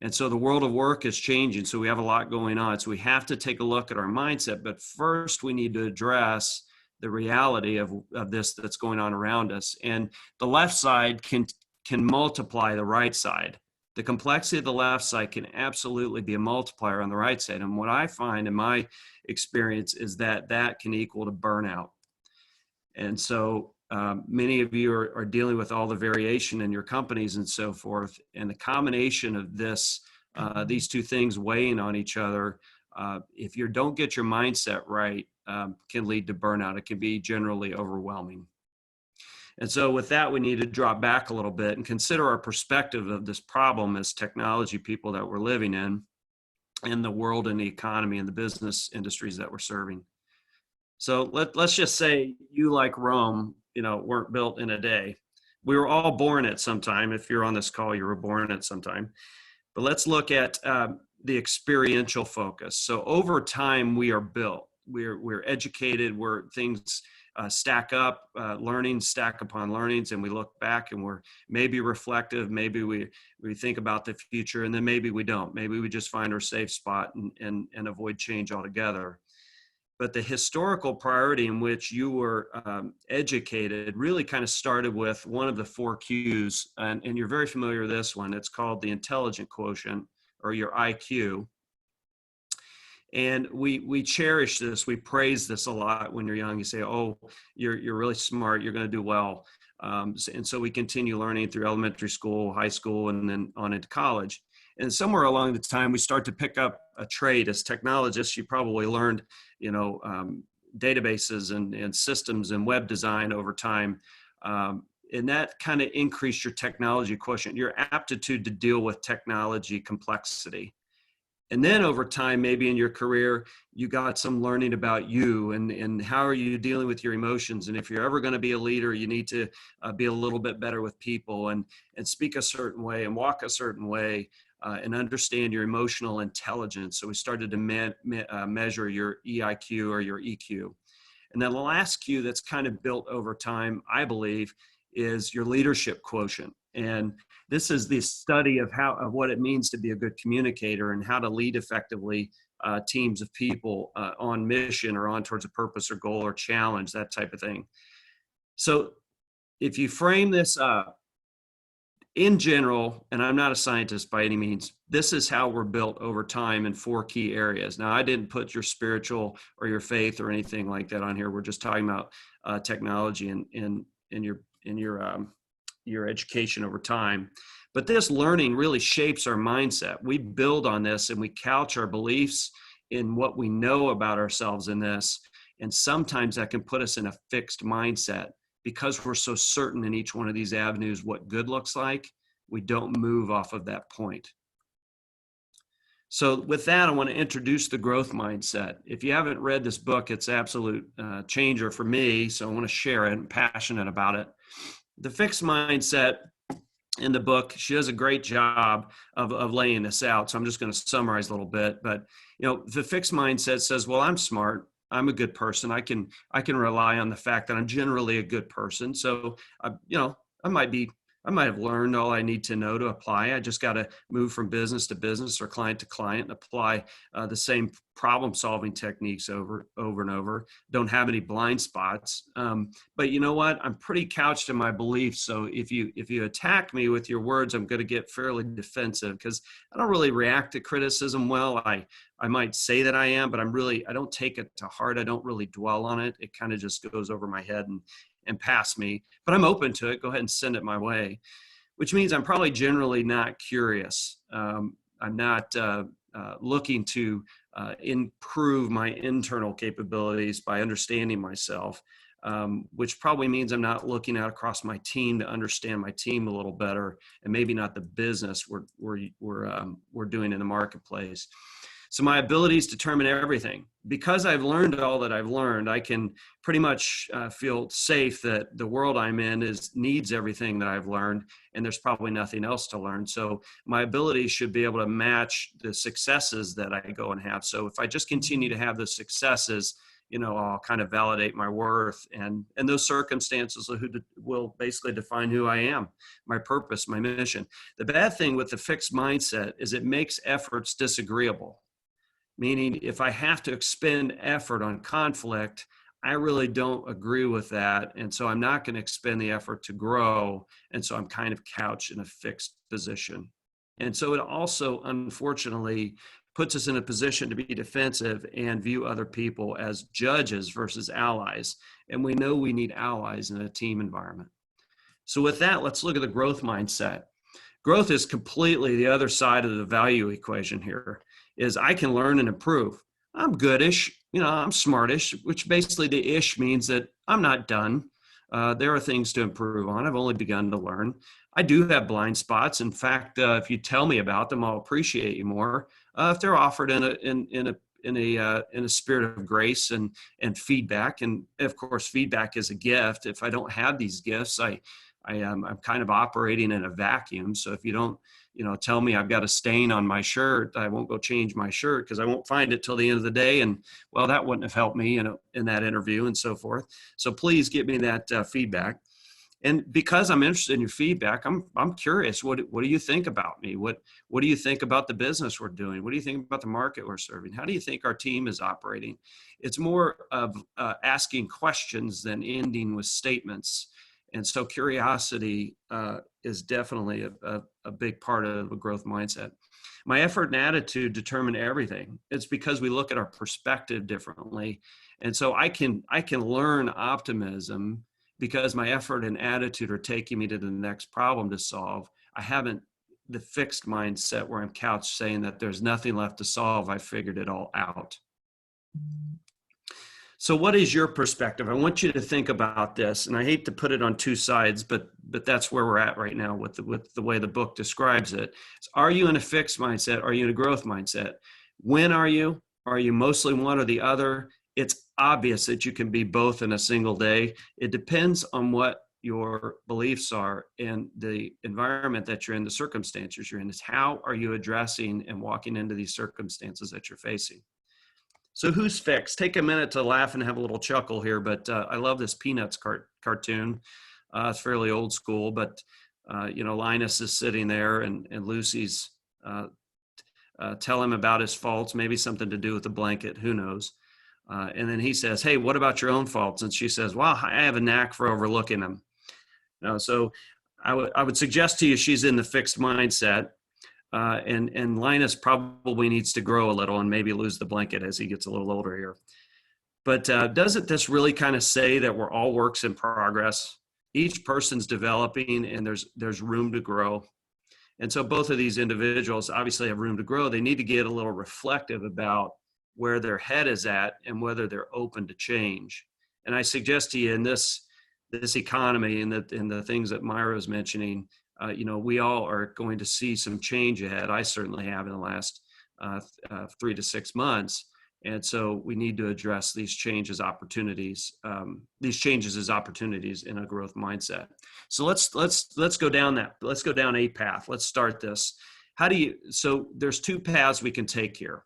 And so the world of work is changing. So we have a lot going on. So we have to take a look at our mindset. But first, we need to address the reality of this that's going on around us. And the left side can multiply the right side. The complexity of the left side can absolutely be a multiplier on the right side. And what I find in my experience is that that can equal to burnout. And so many of you are dealing with all the variation in your companies and so forth. And the combination of these two things weighing on each other, if you don't get your mindset right, can lead to burnout. It can be generally overwhelming. And so with that, we need to drop back a little bit and consider our perspective of this problem as technology people that we're living in the world and the economy and the business industries that we're serving. So let's just say you, like Rome, weren't built in a day. We were all born at some time. If you're on this call, you were born at some time. But let's look at the experiential focus. So over time, we are built. We're educated. Things stack up, learnings stack upon learnings, and we look back and we're maybe reflective. Maybe we think about the future, and then maybe we don't. Maybe we just find our safe spot and avoid change altogether. But the historical priority in which you were educated really kind of started with one of the 4 Qs, and you're very familiar with this one. It's called the Intelligent Quotient, or your IQ. And we cherish this. We praise this a lot when you're young. You say, oh, you're really smart. You're going to do well. And so we continue learning through elementary school, high school, and then on into college. And somewhere along the time, we start to pick up a trade. As technologists, you probably learned, databases and systems and web design over time. And that kind of increased your technology quotient, your aptitude to deal with technology complexity. And then over time, maybe in your career, you got some learning about you and how are you dealing with your emotions. And if you're ever going to be a leader, you need to be a little bit better with people and speak a certain way and walk a certain way and understand your emotional intelligence. So we started to measure your EIQ or your EQ. And then the last Q that's kind of built over time, I believe, is your leadership quotient. And this is the study of what it means to be a good communicator and how to lead effectively teams of people on mission or on towards a purpose or goal or challenge, that type of thing. So if you frame this up, in general, and I'm not a scientist by any means, this is how we're built over time in 4 key areas. Now, I didn't put your spiritual or your faith or anything like that on here. We're just talking about technology and your education over time. But this learning really shapes our mindset. We build on this and we couch our beliefs in what we know about ourselves in this. And sometimes that can put us in a fixed mindset because we're so certain in each one of these avenues what good looks like. We don't move off of that point. So with that, I want to introduce the growth mindset. If you haven't read this book, it's absolute changer for me. So I want to share it. I'm passionate about it. The fixed mindset in the book, she does a great job of laying this out. So I'm just going to summarize a little bit. But the fixed mindset says, well, I'm smart. I'm a good person. I can rely on the fact that I'm generally a good person. So I might be I might have learned all I need to know to apply. I just got to move from business to business or client to client and apply the same problem-solving techniques over and over. Don't have any blind spots. But you know what? I'm pretty couched in my beliefs. So if you attack me with your words, I'm going to get fairly defensive because I don't really react to criticism well. I might say that I am, but I don't take it to heart. I don't really dwell on it. It kind of just goes over my head and past me, but I'm open to it. Go ahead and send it my way, which means I'm probably generally not curious. I'm not looking to improve my internal capabilities by understanding myself, which probably means I'm not looking out across my team to understand my team a little better, and maybe not the business we're doing in the marketplace. So my abilities determine everything. Because I've learned all that I've learned, I can pretty much feel safe that the world I'm in needs everything that I've learned, and there's probably nothing else to learn. So my abilities should be able to match the successes that I go and have. So if I just continue to have the successes, I'll kind of validate my worth, and those circumstances will basically define who I am, my purpose, my mission. The bad thing with the fixed mindset is it makes efforts disagreeable. Meaning, if I have to expend effort on conflict, I really don't agree with that. And so I'm not going to expend the effort to grow. And so I'm kind of couched in a fixed position. And so it also, unfortunately, puts us in a position to be defensive and view other people as judges versus allies. And we know we need allies in a team environment. So with that, let's look at the growth mindset. Growth is completely the other side of the value equation here. Is I can learn and improve. I'm goodish, I'm smartish, which basically the ish means that I'm not done. There are things to improve on. I've only begun to learn. I do have blind spots. In fact, if you tell me about them, I'll appreciate you more. If they're offered in a spirit of grace and feedback, and of course, feedback is a gift. If I don't have these gifts, I'm kind of operating in a vacuum. So if you don't, tell me I've got a stain on my shirt, I won't go change my shirt because I won't find it till the end of the day. And well, that wouldn't have helped me, in that interview and so forth. So please give me that feedback. And because I'm interested in your feedback, I'm curious. What do you think about me? What do you think about the business we're doing? What do you think about the market we're serving? How do you think our team is operating? It's more of asking questions than ending with statements. And so curiosity is definitely a big part of a growth mindset. My effort and attitude determine everything. It's because we look at our perspective differently. And so I can learn optimism because my effort and attitude are taking me to the next problem to solve. I haven't the fixed mindset where I'm couched saying that there's nothing left to solve. I figured it all out. So what is your perspective? I want you to think about this, and I hate to put it on two sides, but that's where we're at right now with the way the book describes it. Are you in a fixed mindset? Are you in a growth mindset? When are you? Are you mostly one or the other? It's obvious that you can be both in a single day. It depends on what your beliefs are and the environment that you're in, the circumstances you're in. It's how are you addressing and walking into these circumstances that you're facing. So who's fixed? Take a minute to laugh and have a little chuckle here, but I love this Peanuts cartoon. It's fairly old school, but Linus is sitting there and Lucy's tell him about his faults, maybe something to do with the blanket, who knows. And then he says, hey, what about your own faults? And she says, well, I have a knack for overlooking them. So I would suggest to you she's in the fixed mindset. And Linus probably needs to grow a little and maybe lose the blanket as he gets a little older here. But doesn't this really kind of say that we're all works in progress? Each person's developing and there's room to grow. And so both of these individuals obviously have room to grow. They need to get a little reflective about where their head is at and whether they're open to change. And I suggest to you in this economy and the things that Myra is mentioning, we all are going to see some change ahead. I certainly have in the last 3 to 6 months. And so we need to address these changes as opportunities in a growth mindset. So let's go down that. Let's go down a path. Let's start this. So there's 2 paths we can take here.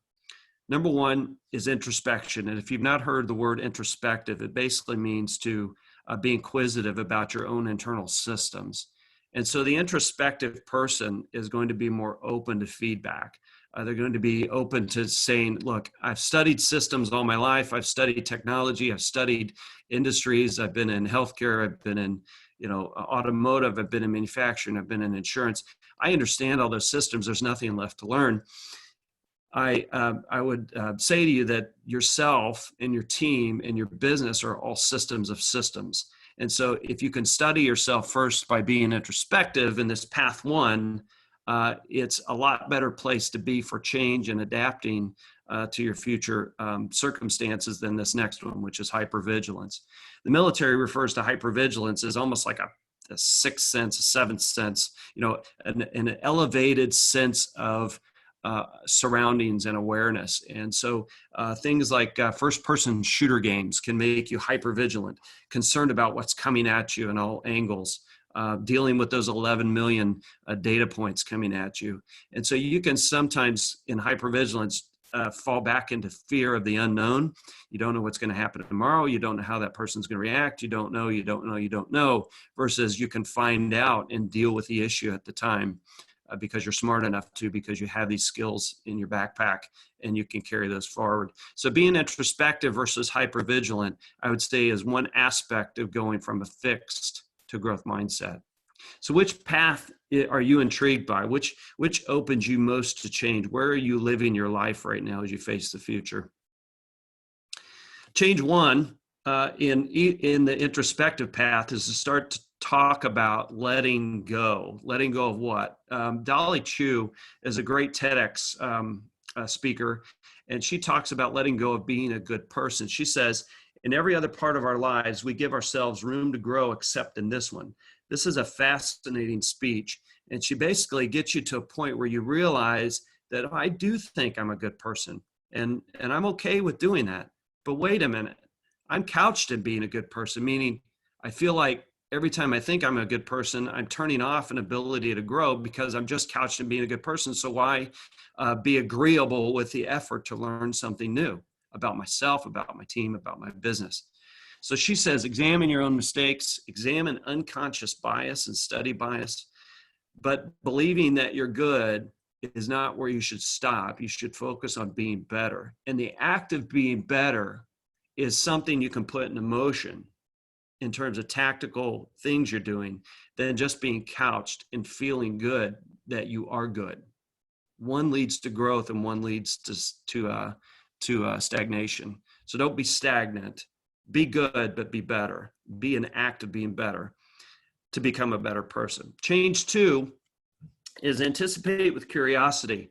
Number 1 is introspection. And if you've not heard the word introspective, it basically means to be inquisitive about your own internal systems. And so the introspective person is going to be more open to feedback. They're going to be open to saying, look, I've studied systems all my life. I've studied technology. I've studied industries. I've been in healthcare. I've been in, automotive. I've been in manufacturing. I've been in insurance. I understand all those systems. There's nothing left to learn. I would say to you that yourself and your team and your business are all systems of systems. And so if you can study yourself first by being introspective in this path one, it's a lot better place to be for change and adapting to your future circumstances than this next one, which is hypervigilance. The military refers to hypervigilance as almost like a sixth sense, a seventh sense, an elevated sense of surroundings and awareness. And so things like first-person shooter games can make you hypervigilant, concerned about what's coming at you in all angles, dealing with those 11 million data points coming at you. And so you can sometimes, in hypervigilance, fall back into fear of the unknown. You don't know what's going to happen tomorrow. You don't know how that person's going to react. You don't know, versus you can find out and deal with the issue at the time. Because you're smart enough to, because you have these skills in your backpack and you can carry those forward. So being introspective versus hypervigilant, I would say, is one aspect of going from a fixed to growth mindset. So which path are you intrigued by? Which opens you most to change? Where are you living your life right now as you face the future? Change one in the introspective path is to start to talk about letting go of what? Dolly Chu is a great TEDx speaker, and she talks about letting go of being a good person. She says, in every other part of our lives, we give ourselves room to grow except in this one. This is a fascinating speech. And she basically gets you to a point where you realize that I do think I'm a good person, and I'm okay with doing that. But wait a minute, I'm couched in being a good person, meaning I feel like every time I think I'm a good person, I'm turning off an ability to grow because I'm just couched in being a good person. So why be agreeable with the effort to learn something new about myself, about my team, about my business? So she says, examine your own mistakes, examine unconscious bias and study bias, but believing that you're good is not where you should stop. You should focus on being better. And the act of being better is something you can put into motion in terms of tactical things you're doing than just being couched and feeling good that you are good. One leads to growth and one leads to stagnation. So don't be stagnant. Be good, but be better. Be an act of being better to become a better person. Change two is anticipate with curiosity.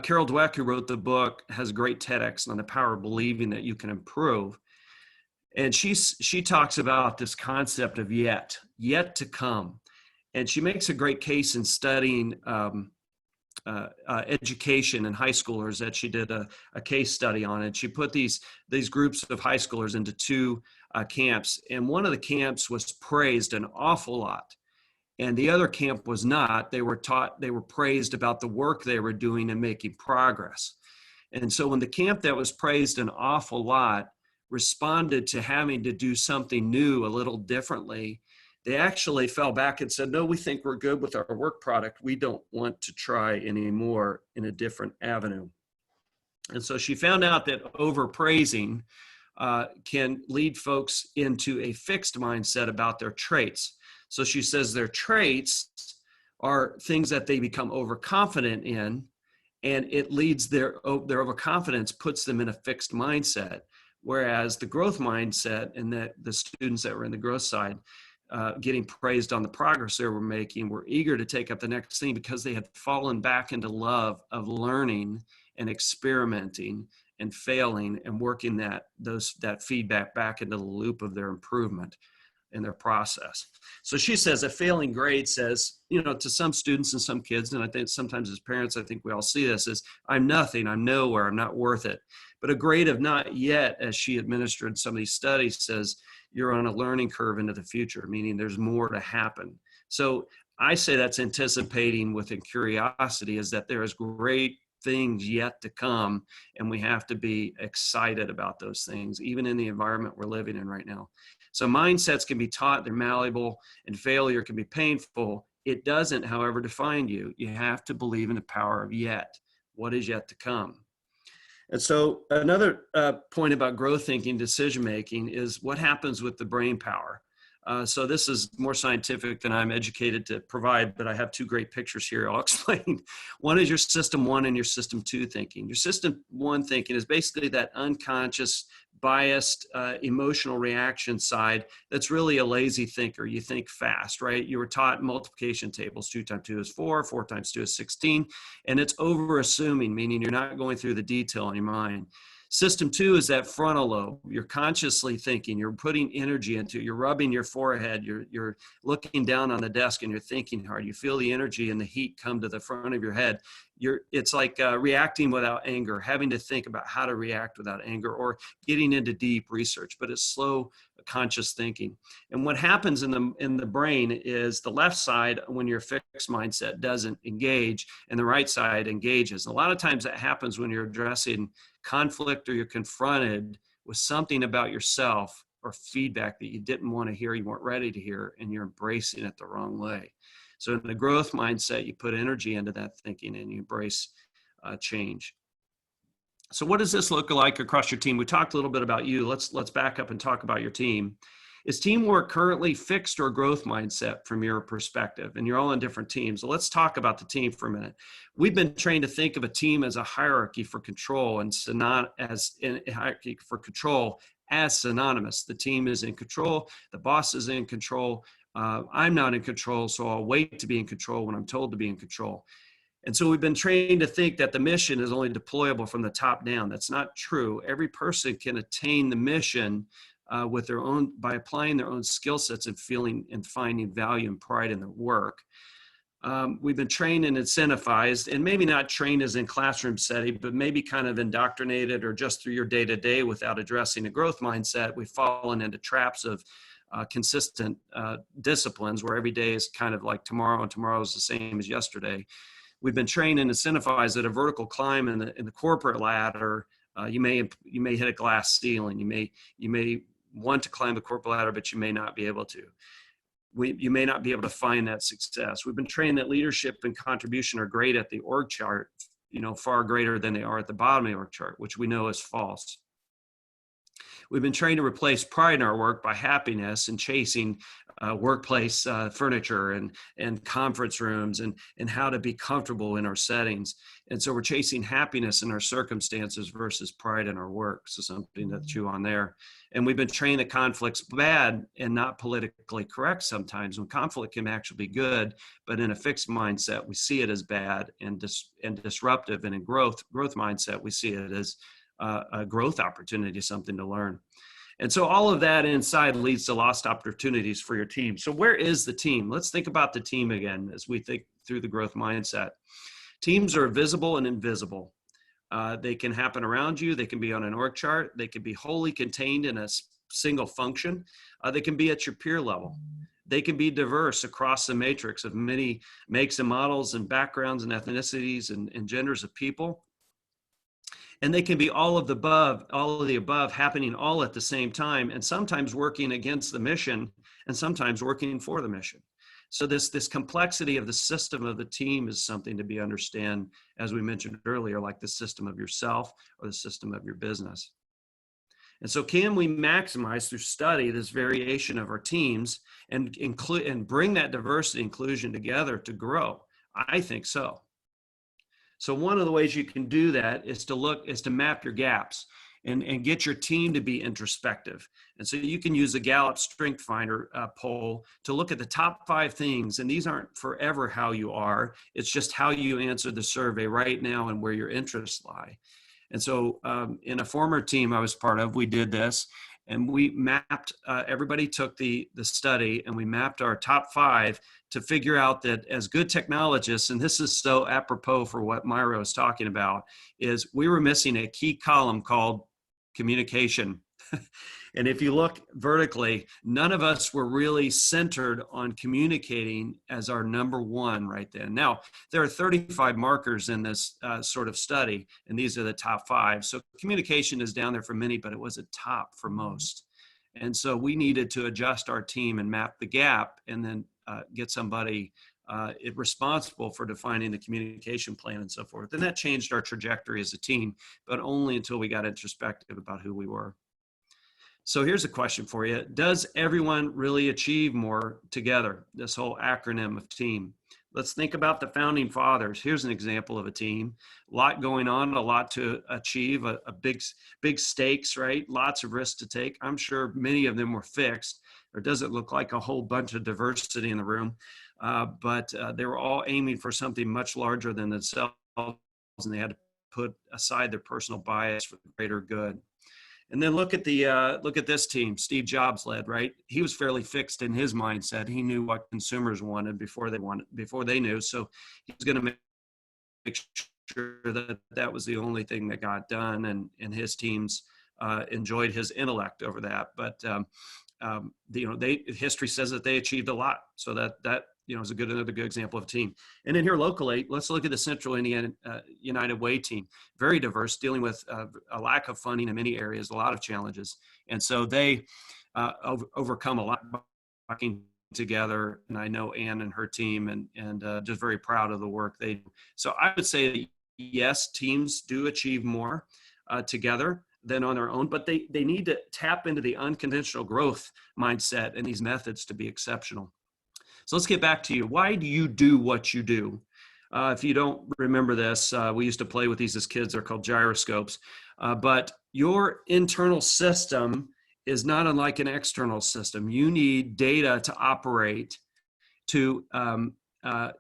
Carol Dweck, who wrote the book, has a great TEDx on the power of believing that you can improve. And she talks about this concept of yet to come. And she makes a great case in studying education in high schoolers that she did a case study on. And she put these groups of high schoolers into two camps. And one of the camps was praised an awful lot. And the other camp was not. They were praised about the work they were doing and making progress. And so when the camp that was praised an awful lot responded to having to do something new a little differently, they actually fell back and said, no, we think we're good with our work product. We don't want to try anymore in a different avenue. And so she found out that overpraising can lead folks into a fixed mindset about their traits. So she says their traits are things that they become overconfident in, and it leads their overconfidence puts them in a fixed mindset. Whereas the growth mindset, and that the students that were in the growth side, getting praised on the progress they were making, were eager to take up the next thing because they had fallen back into love of learning and experimenting and failing and working that feedback back into the loop of their improvement in their process. So she says a failing grade says, to some students and some kids, and I think sometimes as parents, I think we all see this, is I'm nothing, I'm nowhere, I'm not worth it. But a grade of not yet, as she administered some of these studies, says you're on a learning curve into the future, meaning there's more to happen. So I say that's anticipating with curiosity, is that there is great things yet to come, and we have to be excited about those things, even in the environment we're living in right now. So mindsets can be taught, they're malleable, and failure can be painful, It doesn't, however, define you. You have to believe in the power of yet. What is yet to come? And so another point about growth thinking, decision making is what happens with the brain power. So this is more scientific than I'm educated to provide, but I have two great pictures here I'll explain. One is your system 1 and your system 2 thinking. Your system 1 thinking is basically that unconscious, biased, emotional reaction side that's really a lazy thinker. You think fast, right? You were taught multiplication tables. 2 times 2 is 4, 4 times 2 is 16, and it's over assuming, meaning you're not going through the detail in your mind. System 2 is that frontal lobe. You're consciously thinking, you're putting energy into it, you're rubbing your forehead, you're looking down on the desk and you're thinking hard. You feel the energy and the heat come to the front of your head. It's like reacting without anger, having to think about how to react without anger, or getting into deep research, but it's slow, conscious thinking. And what happens in the brain is the left side, when your fixed mindset, doesn't engage, and the right side engages. And a lot of times that happens when you're addressing conflict or you're confronted with something about yourself or feedback that you didn't want to hear, you weren't ready to hear, and you're embracing it the wrong way. So in the growth mindset, you put energy into that thinking and you embrace change. So what does this look like across your team? We talked a little bit about you. Let's back up and talk about your team. Is teamwork currently fixed or growth mindset from your perspective? And you're all in different teams. So let's talk about the team for a minute. We've been trained to think of a team as a hierarchy for control and hierarchy for control as synonymous. The team is in control. The boss is in control. I'm not in control, so I'll wait to be in control when I'm told to be in control. And so we've been trained to think that the mission is only deployable from the top down. That's not true. Every person can attain the mission with their own, by applying their own skill sets and feeling and finding value and pride in their work. We've been trained and incentivized, and maybe not trained as in classroom setting, but maybe kind of indoctrinated or just through your day-to-day without addressing a growth mindset. We've fallen into traps of consistent disciplines where every day is kind of like tomorrow and tomorrow is the same as yesterday. We've been trained and incentivized at a vertical climb in the corporate ladder. You may hit a glass ceiling. You may want to climb the corporate ladder, but you may not be able to. You may not be able to find that success. We've been trained that leadership and contribution are great at the org chart, far greater than they are at the bottom of the org chart, which we know is false. We've been trained to replace pride in our work by happiness and chasing workplace furniture and conference rooms and how to be comfortable in our settings. And so we're chasing happiness in our circumstances versus pride in our work. So something to chew on there. And we've been trained that conflict's bad and not politically correct sometimes, when conflict can actually be good, but in a fixed mindset, we see it as bad and disruptive. And in growth mindset, we see it as a growth opportunity, something to learn. And so all of that inside leads to lost opportunities for your team. So where is the team? Let's think about the team again as we think through the growth mindset. Teams are visible and invisible. They can happen around you. They can be on an org chart. They can be wholly contained in a single function. They can be at your peer level. They can be diverse across the matrix of many makes and models and backgrounds and ethnicities and genders of people. And they can be all of the above happening all at the same time, and sometimes working against the mission and sometimes working for the mission. So this complexity of the system of the team is something to be understand, as we mentioned earlier, like the system of yourself or the system of your business. And so can we maximize through study this variation of our teams and include and bring that diversity inclusion together to grow? I think so. So one of the ways you can do that is to map your gaps and get your team to be introspective. And so you can use a Gallup Strength Finder poll to look at the top 5 things. And these aren't forever how you are. It's just how you answer the survey right now and where your interests lie. And so in a former team I was part of, we did this. And we mapped, everybody took the study and we mapped our top 5 to figure out that as good technologists, and this is so apropos for what Myra was talking about, is we were missing a key column called communication. And if you look vertically, none of us were really centered on communicating as our number 1 right then. Now, there are 35 markers in this sort of study, and these are the top 5. So communication is down there for many, but it was a top for most. And so we needed to adjust our team and map the gap and then get somebody responsible for defining the communication plan and so forth. And that changed our trajectory as a team, but only until we got introspective about who we were. So here's a question for you. Does everyone really achieve more together? This whole acronym of team. Let's think about the founding fathers. Here's an example of a team. A lot going on, a lot to achieve, a big stakes, right? Lots of risks to take. I'm sure many of them were fixed. There doesn't look like a whole bunch of diversity in the room, but they were all aiming for something much larger than themselves, and they had to put aside their personal bias for the greater good. And then look at this team. Steve Jobs led, right? He was fairly fixed in his mindset. He knew what consumers wanted before they knew. So he was going to make sure that that was the only thing that got done, and his teams enjoyed his intellect over that. But history says that they achieved a lot. So that is another good example of a team. And then here locally, let's look at the Central Indiana United Way team. Very diverse, dealing with a lack of funding in many areas, a lot of challenges. And so they overcome a lot by working together. And I know Ann and her team, and just very proud of the work they do. So I would say that yes, teams do achieve more together than on their own, but they need to tap into the unconventional growth mindset and these methods to be exceptional. So let's get back to you. Why do you do what you do? If you don't remember this, we used to play with these as kids. They're called gyroscopes. But your internal system is not unlike an external system. You need data to operate, to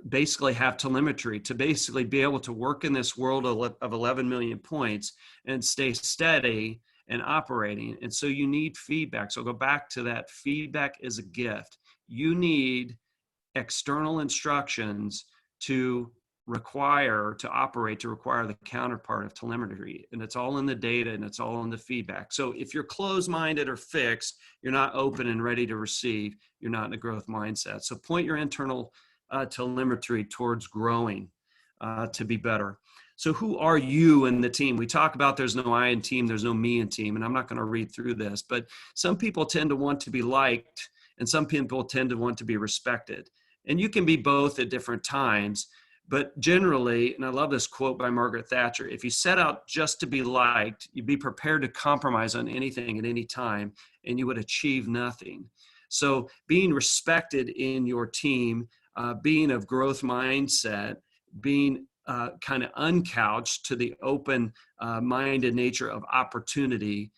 basically have telemetry, to basically be able to work in this world of 11 million points and stay steady and operating. And so you need feedback. So go back to that. Feedback is a gift. You need external instructions to require the counterpart of telemetry. And it's all in the data, and it's all in the feedback. So if you're closed-minded or fixed, you're not open and ready to receive, you're not in a growth mindset. So point your internal telemetry towards growing to be better. So who are you in the team? We talk about there's no I in team, there's no me in team, and I'm not going to read through this, but some people tend to want to be liked, and some people tend to want to be respected. And you can be both at different times, but generally, and I love this quote by Margaret Thatcher, if you set out just to be liked, you'd be prepared to compromise on anything at any time, and you would achieve nothing. So being respected in your team, being of growth mindset, being kind of uncouched to the open-minded nature of opportunity,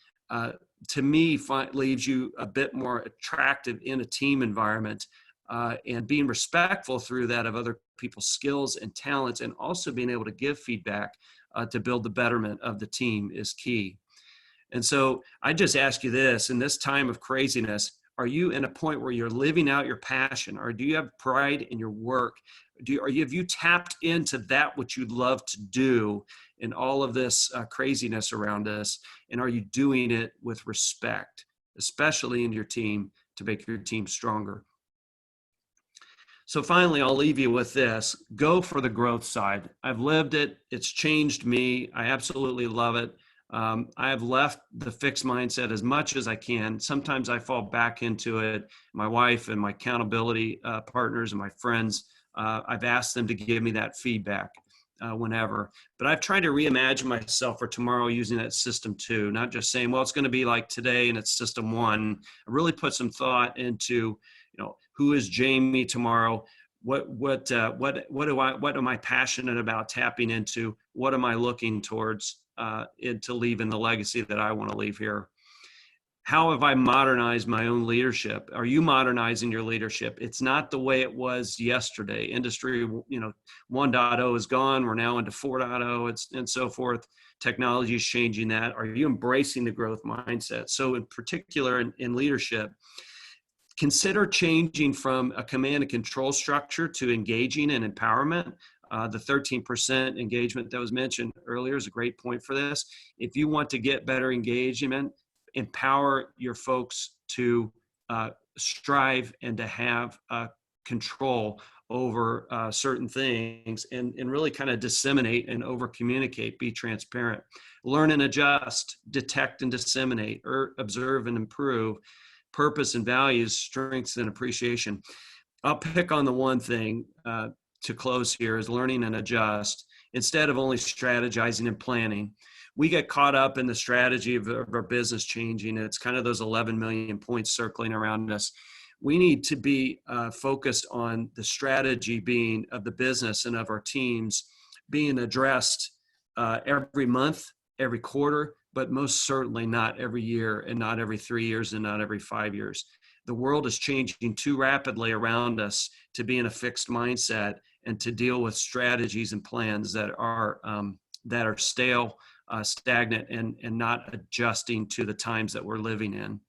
to me, leaves you a bit more attractive in a team environment, and being respectful through that of other people's skills and talents, and also being able to give feedback to build the betterment of the team is key. And so I just ask you this, in this time of craziness, are you in a point where you're living out your passion, or do you have pride in your work? Have you tapped into that which you'd love to do in all of this craziness around us? And are you doing it with respect, especially in your team, to make your team stronger? So finally, I'll leave you with this. Go for the growth side. I've lived it. It's changed me. I absolutely love it. I have left the fixed mindset as much as I can. Sometimes I fall back into it. My wife and my accountability partners and my friends, I've asked them to give me that feedback whenever. But I've tried to reimagine myself for tomorrow using that system 2, not just saying, well, it's going to be like today and it's system 1. I really put some thought into, who is Jamie tomorrow? What am I passionate about tapping into? What am I looking towards to leave in the legacy that I want to leave here? How have I modernized my own leadership? Are you modernizing your leadership? It's not the way it was yesterday. Industry, 1.0 is gone. We're now into 4.0 and so forth. Technology is changing that. Are you embracing the growth mindset? So in particular in leadership, consider changing from a command and control structure to engaging and empowerment. The 13% engagement that was mentioned earlier is a great point for this. If you want to get better engagement, empower your folks to strive and to have control over certain things, and really kind of disseminate and over communicate, be transparent, learn and adjust, detect and disseminate, or observe and improve, purpose and values, strengths and appreciation. I'll pick on the one thing to close here is learning and adjust instead of only strategizing and planning. We get caught up in the strategy of our business changing. It's kind of those 11 million points circling around us. We need to be focused on the strategy being of the business and of our teams being addressed every month, every quarter, but most certainly not every year and not every 3 years and not every 5 years. The world is changing too rapidly around us to be in a fixed mindset and to deal with strategies and plans that are stale, stagnant, and not adjusting to the times that we're living in.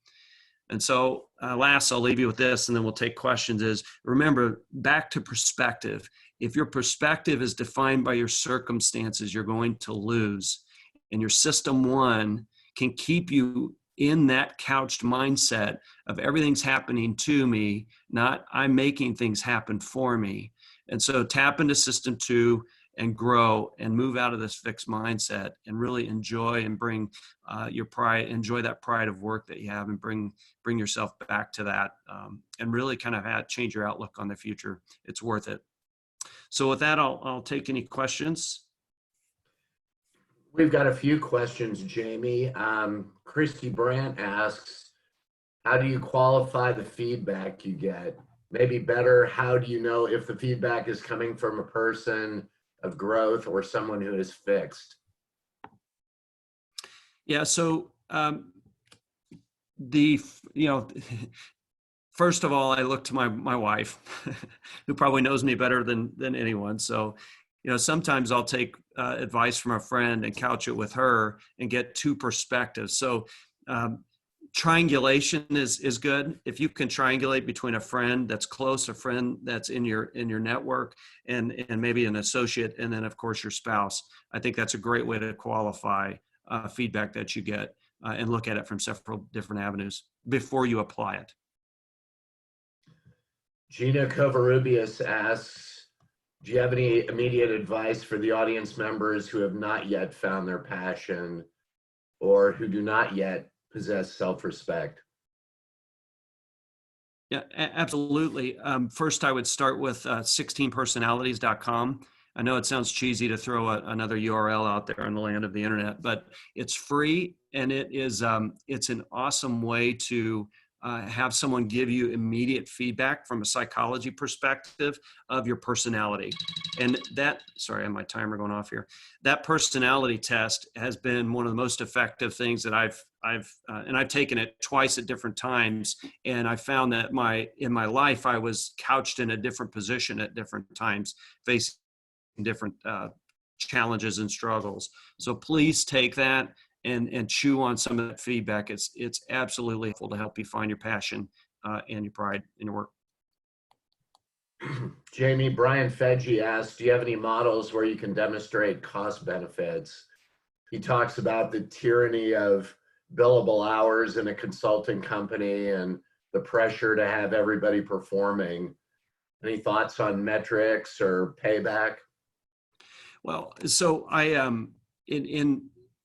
And so last, I'll leave you with this, and then we'll take questions, is remember, back to perspective. If your perspective is defined by your circumstances, you're going to lose. And your system one can keep you in that couched mindset of everything's happening to me, not I'm making things happen for me. And so tap into system two and grow and move out of this fixed mindset and really enjoy and bring your pride, enjoy that pride of work that you have, and bring yourself back to that, and really kind of change your outlook on the future. It's worth it. So with that, I'll take any questions. We've got a few questions, Jamie. Christy Brandt asks, how do you qualify the feedback you get? Maybe better, how do you know if the feedback is coming from a person of growth or someone who is fixed? Yeah, so first of all, I look to my wife, who probably knows me better than anyone. So, sometimes I'll take advice from a friend and couch it with her and get two perspectives. So triangulation is good. If you can triangulate between a friend that's close, a friend that's in your network, and maybe an associate, and then of course your spouse, I think that's a great way to qualify feedback that you get and look at it from several different avenues before you apply it. Gina Covarrubias asks, do you have any immediate advice for the audience members who have not yet found their passion or who do not yet possess self-respect? Yeah, absolutely. First, I would start with 16personalities.com. I know it sounds cheesy to throw another URL out there on the land of the internet, but it's free, and it's an awesome way to have someone give you immediate feedback from a psychology perspective of your personality. And sorry, I have my timer going off here. That personality test has been one of the most effective things that I've taken it twice at different times. And I found that in my life, I was couched in a different position at different times, facing different challenges and struggles. So please take that and chew on some of that feedback. It's absolutely helpful to help you find your passion and your pride in your work. Jamie, Brian Fedge asks, do you have any models where you can demonstrate cost benefits? He talks about the tyranny of billable hours in a consulting company and the pressure to have everybody performing. Any thoughts on metrics or payback? Well, so I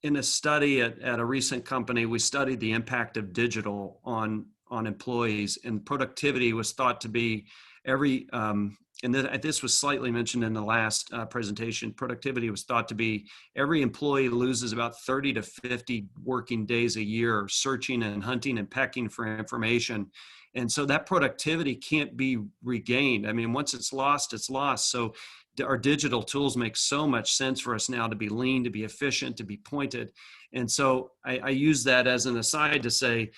in a study at a recent company, we studied the impact of digital on employees, and productivity was thought to be and this was slightly mentioned in the last presentation. Productivity was thought to be every employee loses about 30 to 50 working days a year searching and hunting and pecking for information. And so that productivity can't be regained. I mean, once it's lost, it's lost. So our digital tools make so much sense for us now to be lean, to be efficient, to be pointed. And so I use that as an aside to say,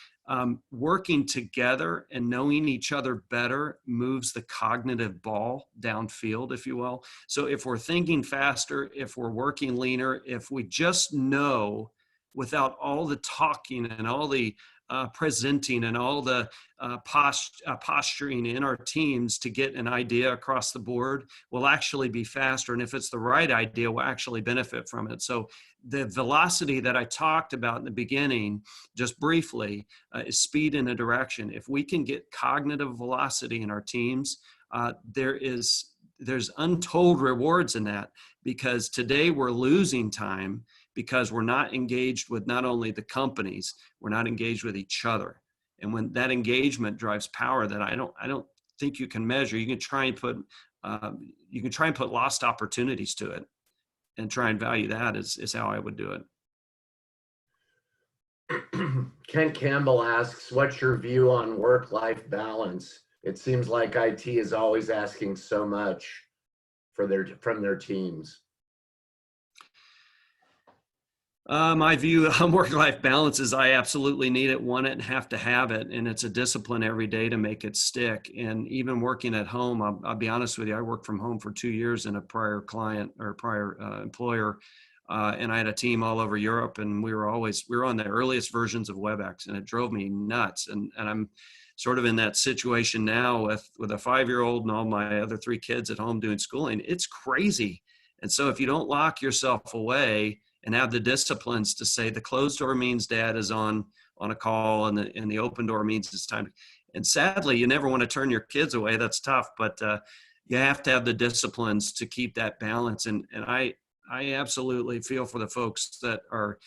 working together and knowing each other better moves the cognitive ball downfield, if you will. So if we're thinking faster, if we're working leaner, if we just know without all the talking and all the presenting and all the posturing in our teams to get an idea across the board, will actually be faster. And if it's the right idea, we'll actually benefit from it. So the velocity that I talked about in the beginning, just briefly, is speed in a direction. If we can get cognitive velocity in our teams, there's untold rewards in that, because today we're losing time because we're not engaged with not only the companies, we're not engaged with each other. And when that engagement drives power, then I don't think you can measure. You can try and put lost opportunities to it, and try and value that is how I would do it. Ken Campbell asks, what's your view on work-life balance? It seems like IT is always asking so much from their teams. My view on work-life balance is I absolutely need it, want it, and have to have it. And it's a discipline every day to make it stick. And even working at home, I'll be honest with you, I worked from home for 2 years in a prior client or prior employer. And I had a team all over Europe, and we were on the earliest versions of WebEx, and it drove me nuts. And I'm sort of in that situation now with a 5-year-old and all my other 3 kids at home doing schooling. It's crazy. And so if you don't lock yourself away and have the disciplines to say the closed door means dad is on a call, and the open door means it's time. And sadly, you never want to turn your kids away. That's tough, but you have to have the disciplines to keep that balance. And I absolutely feel for the folks that are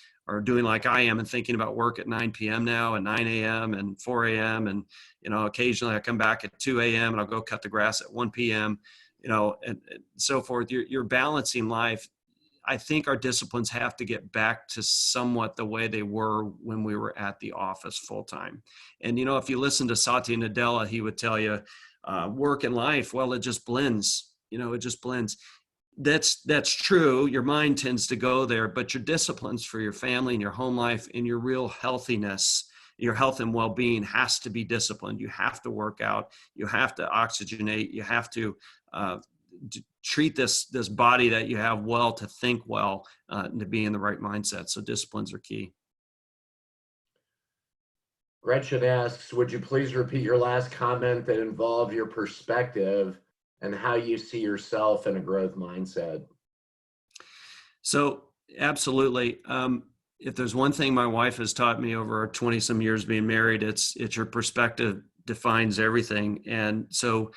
doing like I am and thinking about work at 9 p.m. now and 9 a.m. and 4 a.m. And, occasionally I come back at 2 a.m. and I'll go cut the grass at 1 p.m., and so forth. You're balancing life. I think our disciplines have to get back to somewhat the way they were when we were at the office full time. And, if you listen to Satya Nadella, he would tell you work and life, well, it just blends, it just blends. That's true. Your mind tends to go there, but your disciplines for your family and your home life and your real healthiness, your health and well-being has to be disciplined. You have to work out. You have to oxygenate. You have to treat this body that you have well, to think well, and to be in the right mindset. So disciplines are key. Gretchen asks, would you please repeat your last comment that involved your perspective and how you see yourself in a growth mindset? So absolutely. If there's one thing my wife has taught me over our 20 some years being married, it's your perspective defines everything. And so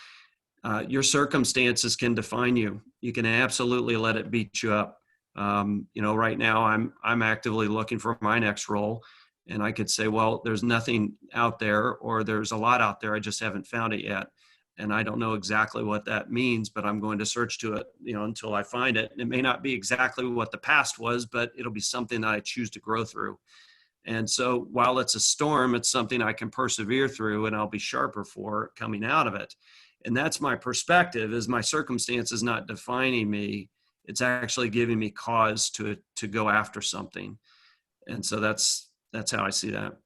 your circumstances can define you. You can absolutely let it beat you up. Right now I'm actively looking for my next role, and I could say, well, there's nothing out there, or there's a lot out there. I just haven't found it yet. And I don't know exactly what that means, but I'm going to search to it, until I find it. And it may not be exactly what the past was, but it'll be something that I choose to grow through. And so while it's a storm, it's something I can persevere through, and I'll be sharper for coming out of it. And that's my perspective, is my circumstance is not defining me. It's actually giving me cause to go after something. And so that's how I see that.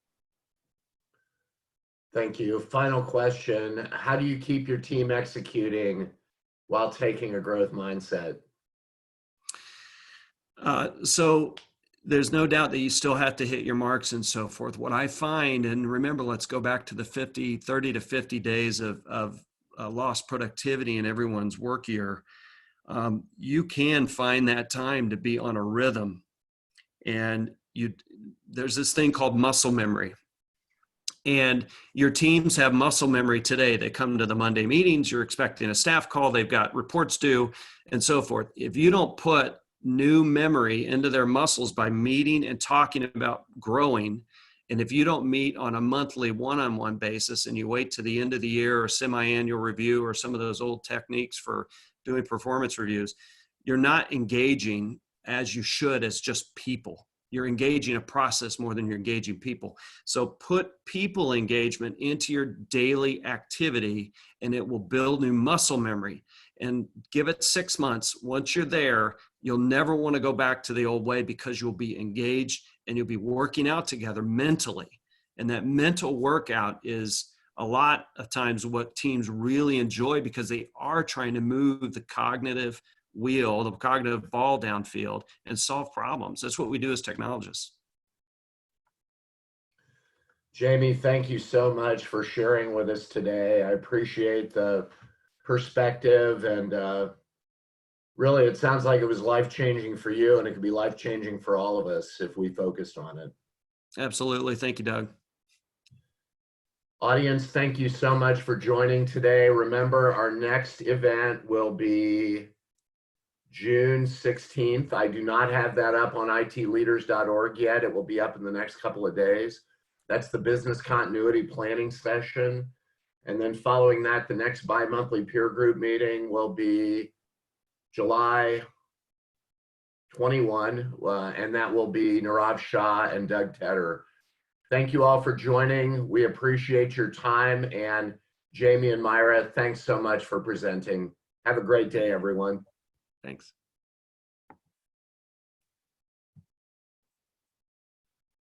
Thank you. Final question. How do you keep your team executing while taking a growth mindset? So there's no doubt that you still have to hit your marks and so forth. What I find, and remember, let's go back to the 30 to 50 days of lost productivity in everyone's work year. You can find that time to be on a rhythm. And there's this thing called muscle memory. And your teams have muscle memory today. They come to the Monday meetings, you're expecting a staff call, they've got reports due, and so forth. If you don't put new memory into their muscles by meeting and talking about growing, and if you don't meet on a monthly one-on-one basis, and you wait to the end of the year or semi-annual review or some of those old techniques for doing performance reviews, you're not engaging as you should as just people. You're engaging a process more than you're engaging people. So put people engagement into your daily activity, and it will build new muscle memory. And give it 6 months. Once you're there, you'll never want to go back to the old way, because you'll be engaged and you'll be working out together mentally. And that mental workout is a lot of times what teams really enjoy, because they are trying to move the cognitive wheel, the cognitive ball downfield, and solve problems. That's what we do as technologists. Jamie, thank you so much for sharing with us today. I appreciate the perspective, and really, it sounds like it was life-changing for you, and it could be life-changing for all of us if we focused on it. Absolutely. Thank you, Doug. Audience, thank you so much for joining today. Remember, our next event will be June 16th. I do not have that up on itleaders.org yet. It will be up in the next couple of days. That's the business continuity planning session. And then following that, the next bi-monthly peer group meeting will be July 21, and that will be Nirav Shah and Doug Tedder. Thank you all for joining. We appreciate your time. And Jamie and Myra, thanks so much for presenting. Have a great day, everyone. Thanks.